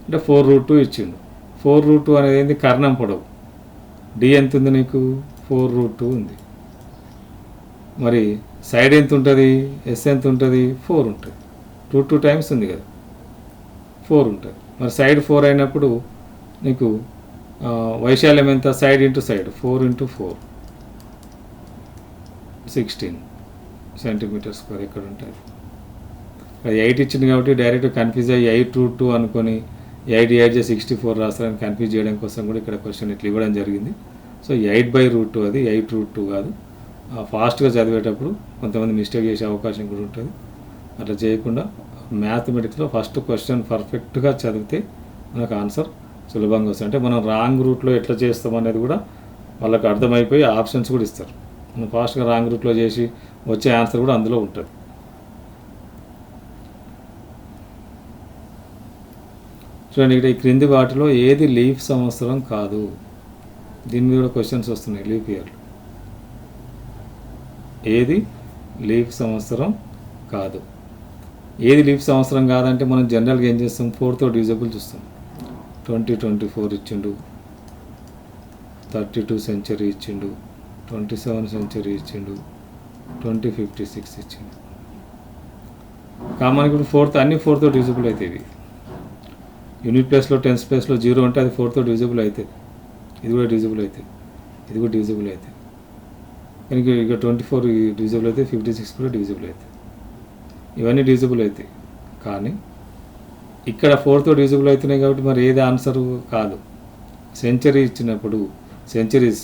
A: అంటే 4√2 ఇచ్చిండు. 4√2 అనేది ఏంది? కర్ణం పొడవు. డి ఎంత ఉంది నీకు? 4√2 ఉంది. మరి సైడ్ ఎంత ఉంటుంది? ఎస్ ఎంత ఉంటుంది? 4 ఉంటుంది. √2 టైమ్స్ ఉంది కదా, 4 ఉంటుంది. మరి సైడ్ 4 అయినప్పుడు నీకు వైశాల్యం ఎంత? Side into side 4×4 16 centimetre square ఎక్కడ ఉంటుంది. అది 8 ఇచ్చింది కాబట్టి డైరెక్ట్ కన్ఫ్యూజ్ అయ్యి 8√2 అనుకొని 8/8 రాస్తారని కన్ఫ్యూజ్ చేయడం కోసం కూడా ఇక్కడ క్వశ్చన్ ఇట్లా ఇవ్వడం జరిగింది. సో 8/√2 అది 8√2 కాదు. ఫాస్ట్గా చదివేటప్పుడు కొంతమంది మిస్టేక్ చేసే అవకాశం కూడా ఉంటుంది. అట్లా చేయకుండా మ్యాథమెటిక్స్లో ఫస్ట్ క్వశ్చన్ పర్ఫెక్ట్గా చదివితే మనకు ఆన్సర్ సులభంగా వస్తుంది. అంటే మనం రాంగ్ రూట్లో ఎట్లా చేస్తాం అనేది కూడా వాళ్ళకి అర్థమైపోయి ఆప్షన్స్ కూడా ఇస్తారు. మనం ఫాస్ట్గా రాంగ్ రూట్లో చేసి వచ్చే ఆన్సర్ కూడా అందులో ఉంటుంది. చూడండి, ఇక్కడ ఈ క్రింది వాటిలో ఏది లీఫ్ సంవత్సరం కాదు? దీని మీద కూడా క్వశ్చన్స్ వస్తున్నాయి. లీఫ్ ఇయర్లు ఏది లీఫ్ సంవత్సరం కాదు? ఏది లీఫ్ సంవత్సరం కాదంటే మనం జనరల్గా ఏం చేస్తాం? 4తో డివిజబుల్ చూస్తాం. 2024 ఇచ్చిండు, 32 సెంచరీ ఇచ్చిండు, 27 సెంచరీ ఇచ్చిండు, 2056 ఇచ్చిండు. కామన్ ఇప్పుడు 4తో అన్ని 4తో డివిజబుల్ అవుతాయి. యూనిట్ ప్లేస్లో 10th ప్లేస్లో 0 ఉంటే అది 4తో డివిజబుల్ అవుతుంది. ఇది కూడా డివిజబుల్ అవుతుంది, ఇది కూడా డివిజబుల్ అవుతుంది. కానీ ఇక 24 డివిజబుల్ అవుతాయి, 56 కూడా డివిజబుల్ అవుతాయి. ఇవన్నీ డివిజబుల్ అవుతాయి. కానీ ఇక్కడ 4తో డివిజబుల్ అవుతున్నాయి కాబట్టి మరి ఏది ఆన్సర్ కాదు? సెంచరీ ఇచ్చినప్పుడు సెంచరీస్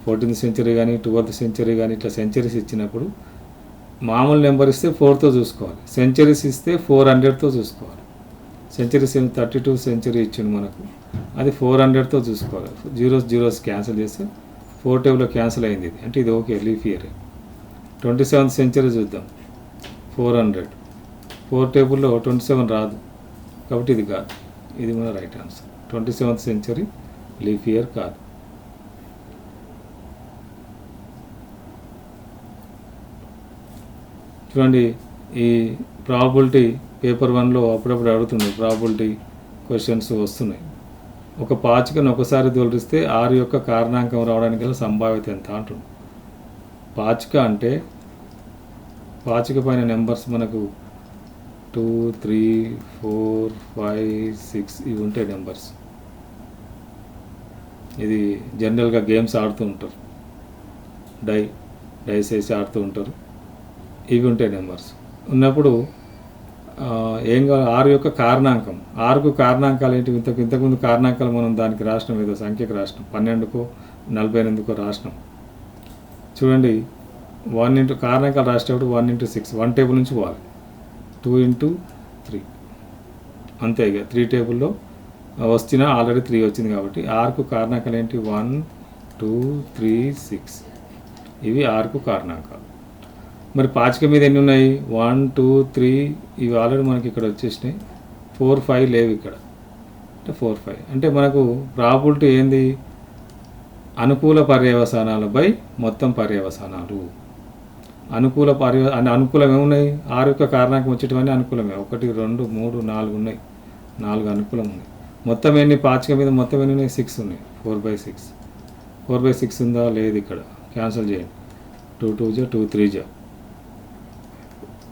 A: 14th సెంచరీ కానీ 12th సెంచరీ కానీ ఇట్లా సెంచరీస్ ఇచ్చినప్పుడు మామూలు నెంబర్ ఇస్తే 4తో చూసుకోవాలి. సెంచరీస్ ఇస్తే 400తో చూసుకోవాలి. సెంచరీస్ 32 సెంచరీ ఇచ్చిండు మనకు, అది 400తో చూసుకోవాలి. జీరోస్ క్యాన్సిల్ చేస్తే 4 టేబుల్లో క్యాన్సిల్ అయింది ఇది, అంటే ఇది okay leap year. 27th century చూద్దాం, 400. 4 టేబుల్లో 27 రాదు కాబట్టి ఇది కాదు. ఇది మన right answer. 27th century leap year కాదు. చూడండి, ఈ ప్రాబబిలిటీ పేపర్ 1లో అప్పుడప్పుడు అడుగుతున్నాయి. ప్రాబబిలిటీ క్వశ్చన్స్ వస్తున్నాయి. ఒక పాచికను ఒకసారి దొరికిస్తే 6 యొక్క కారణాంకం రావడానికి గల సంభావ్యత ఎంత అంటుంది. పాచిక అంటే పాచిక పైన నెంబర్స్ మనకు 2, 3, 4, 5, 6 ఇవి ఉంటాయి నెంబర్స్. ఇది జనరల్గా గేమ్స్ ఆడుతూ ఉంటారు, డైస్ వేసి ఆడుతూ ఉంటారు. ఇవి ఉంటాయి నెంబర్స్ ఉన్నప్పుడు ఏం కావాలి? 6 యొక్క కారణాంకం. 6కు కారణాంకాలు ఏంటి? ఇంతకుముందు కారణాంకాలు మనం దానికి రాసినాం, ఏదో సంఖ్యకు రాసినాం, 12కో 48కో రాసినాం. చూడండి, 1 కారణాంకాలు రాసేటప్పుడు 1 × 6 1 టేబుల్ నుంచి పోవాలి. 2 × 3 అంతే. ఇక 3 టేబుల్లో వచ్చినా ఆల్రెడీ 3 వచ్చింది కాబట్టి 6కు కారణాంకాలు ఏంటి? 1, 2, 3, 6 ఇవి 6కు కారణాంకాలు. మరి పాచిక మీద ఎన్ని ఉన్నాయి? 1, 2, 3 ఇవి ఆల్రెడీ మనకి ఇక్కడ వచ్చేసినాయి. 4, 5 లేవు ఇక్కడ, అంటే 4, 5 అంటే మనకు ప్రాబబిలిటీ ఏంది? అనుకూల పర్యవసానాలు బై మొత్తం పర్యవసానాలు. అనుకూల అనుకూలం ఏమున్నాయి? 6 యొక్క కారణాంకం వచ్చేటివన్నీ అనుకూలమే. 1 2 3 4 ఉన్నాయి. 4 అనుకూలం ఉన్నాయి. మొత్తం ఎన్ని పాచిక మీద మొత్తం ఎన్ని ఉన్నాయి? 6 ఉన్నాయి. 4/6. 4/6 ఉందా? లేదు. ఇక్కడ క్యాన్సిల్ చేయండి. 2 2 జా 2 3 జా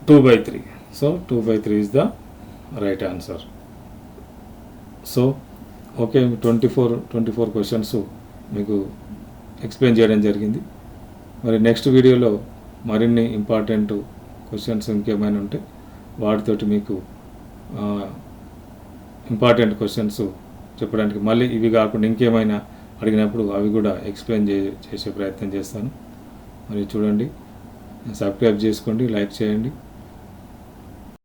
A: 2/3. So 2/3 is the right answer. So okay, 24 questions మీకు ఎక్స్ప్లెయిన్ చేయడం జరిగింది. మరి నెక్స్ట్ వీడియోలో మరిన్ని ఇంపార్టెంట్ క్వశ్చన్స్ ఇంకేమైనా ఉంటే వాటితోటి మీకు ఇంపార్టెంట్ క్వశ్చన్స్ చెప్పడానికి, మళ్ళీ ఇవి కాకుండా ఇంకేమైనా అడిగినప్పుడు అవి కూడా ఎక్స్ప్లెయిన్ చేసే ప్రయత్నం చేస్తాను. మరి చూడండి, సబ్స్క్రైబ్ చేసుకోండి, లైక్ చేయండి.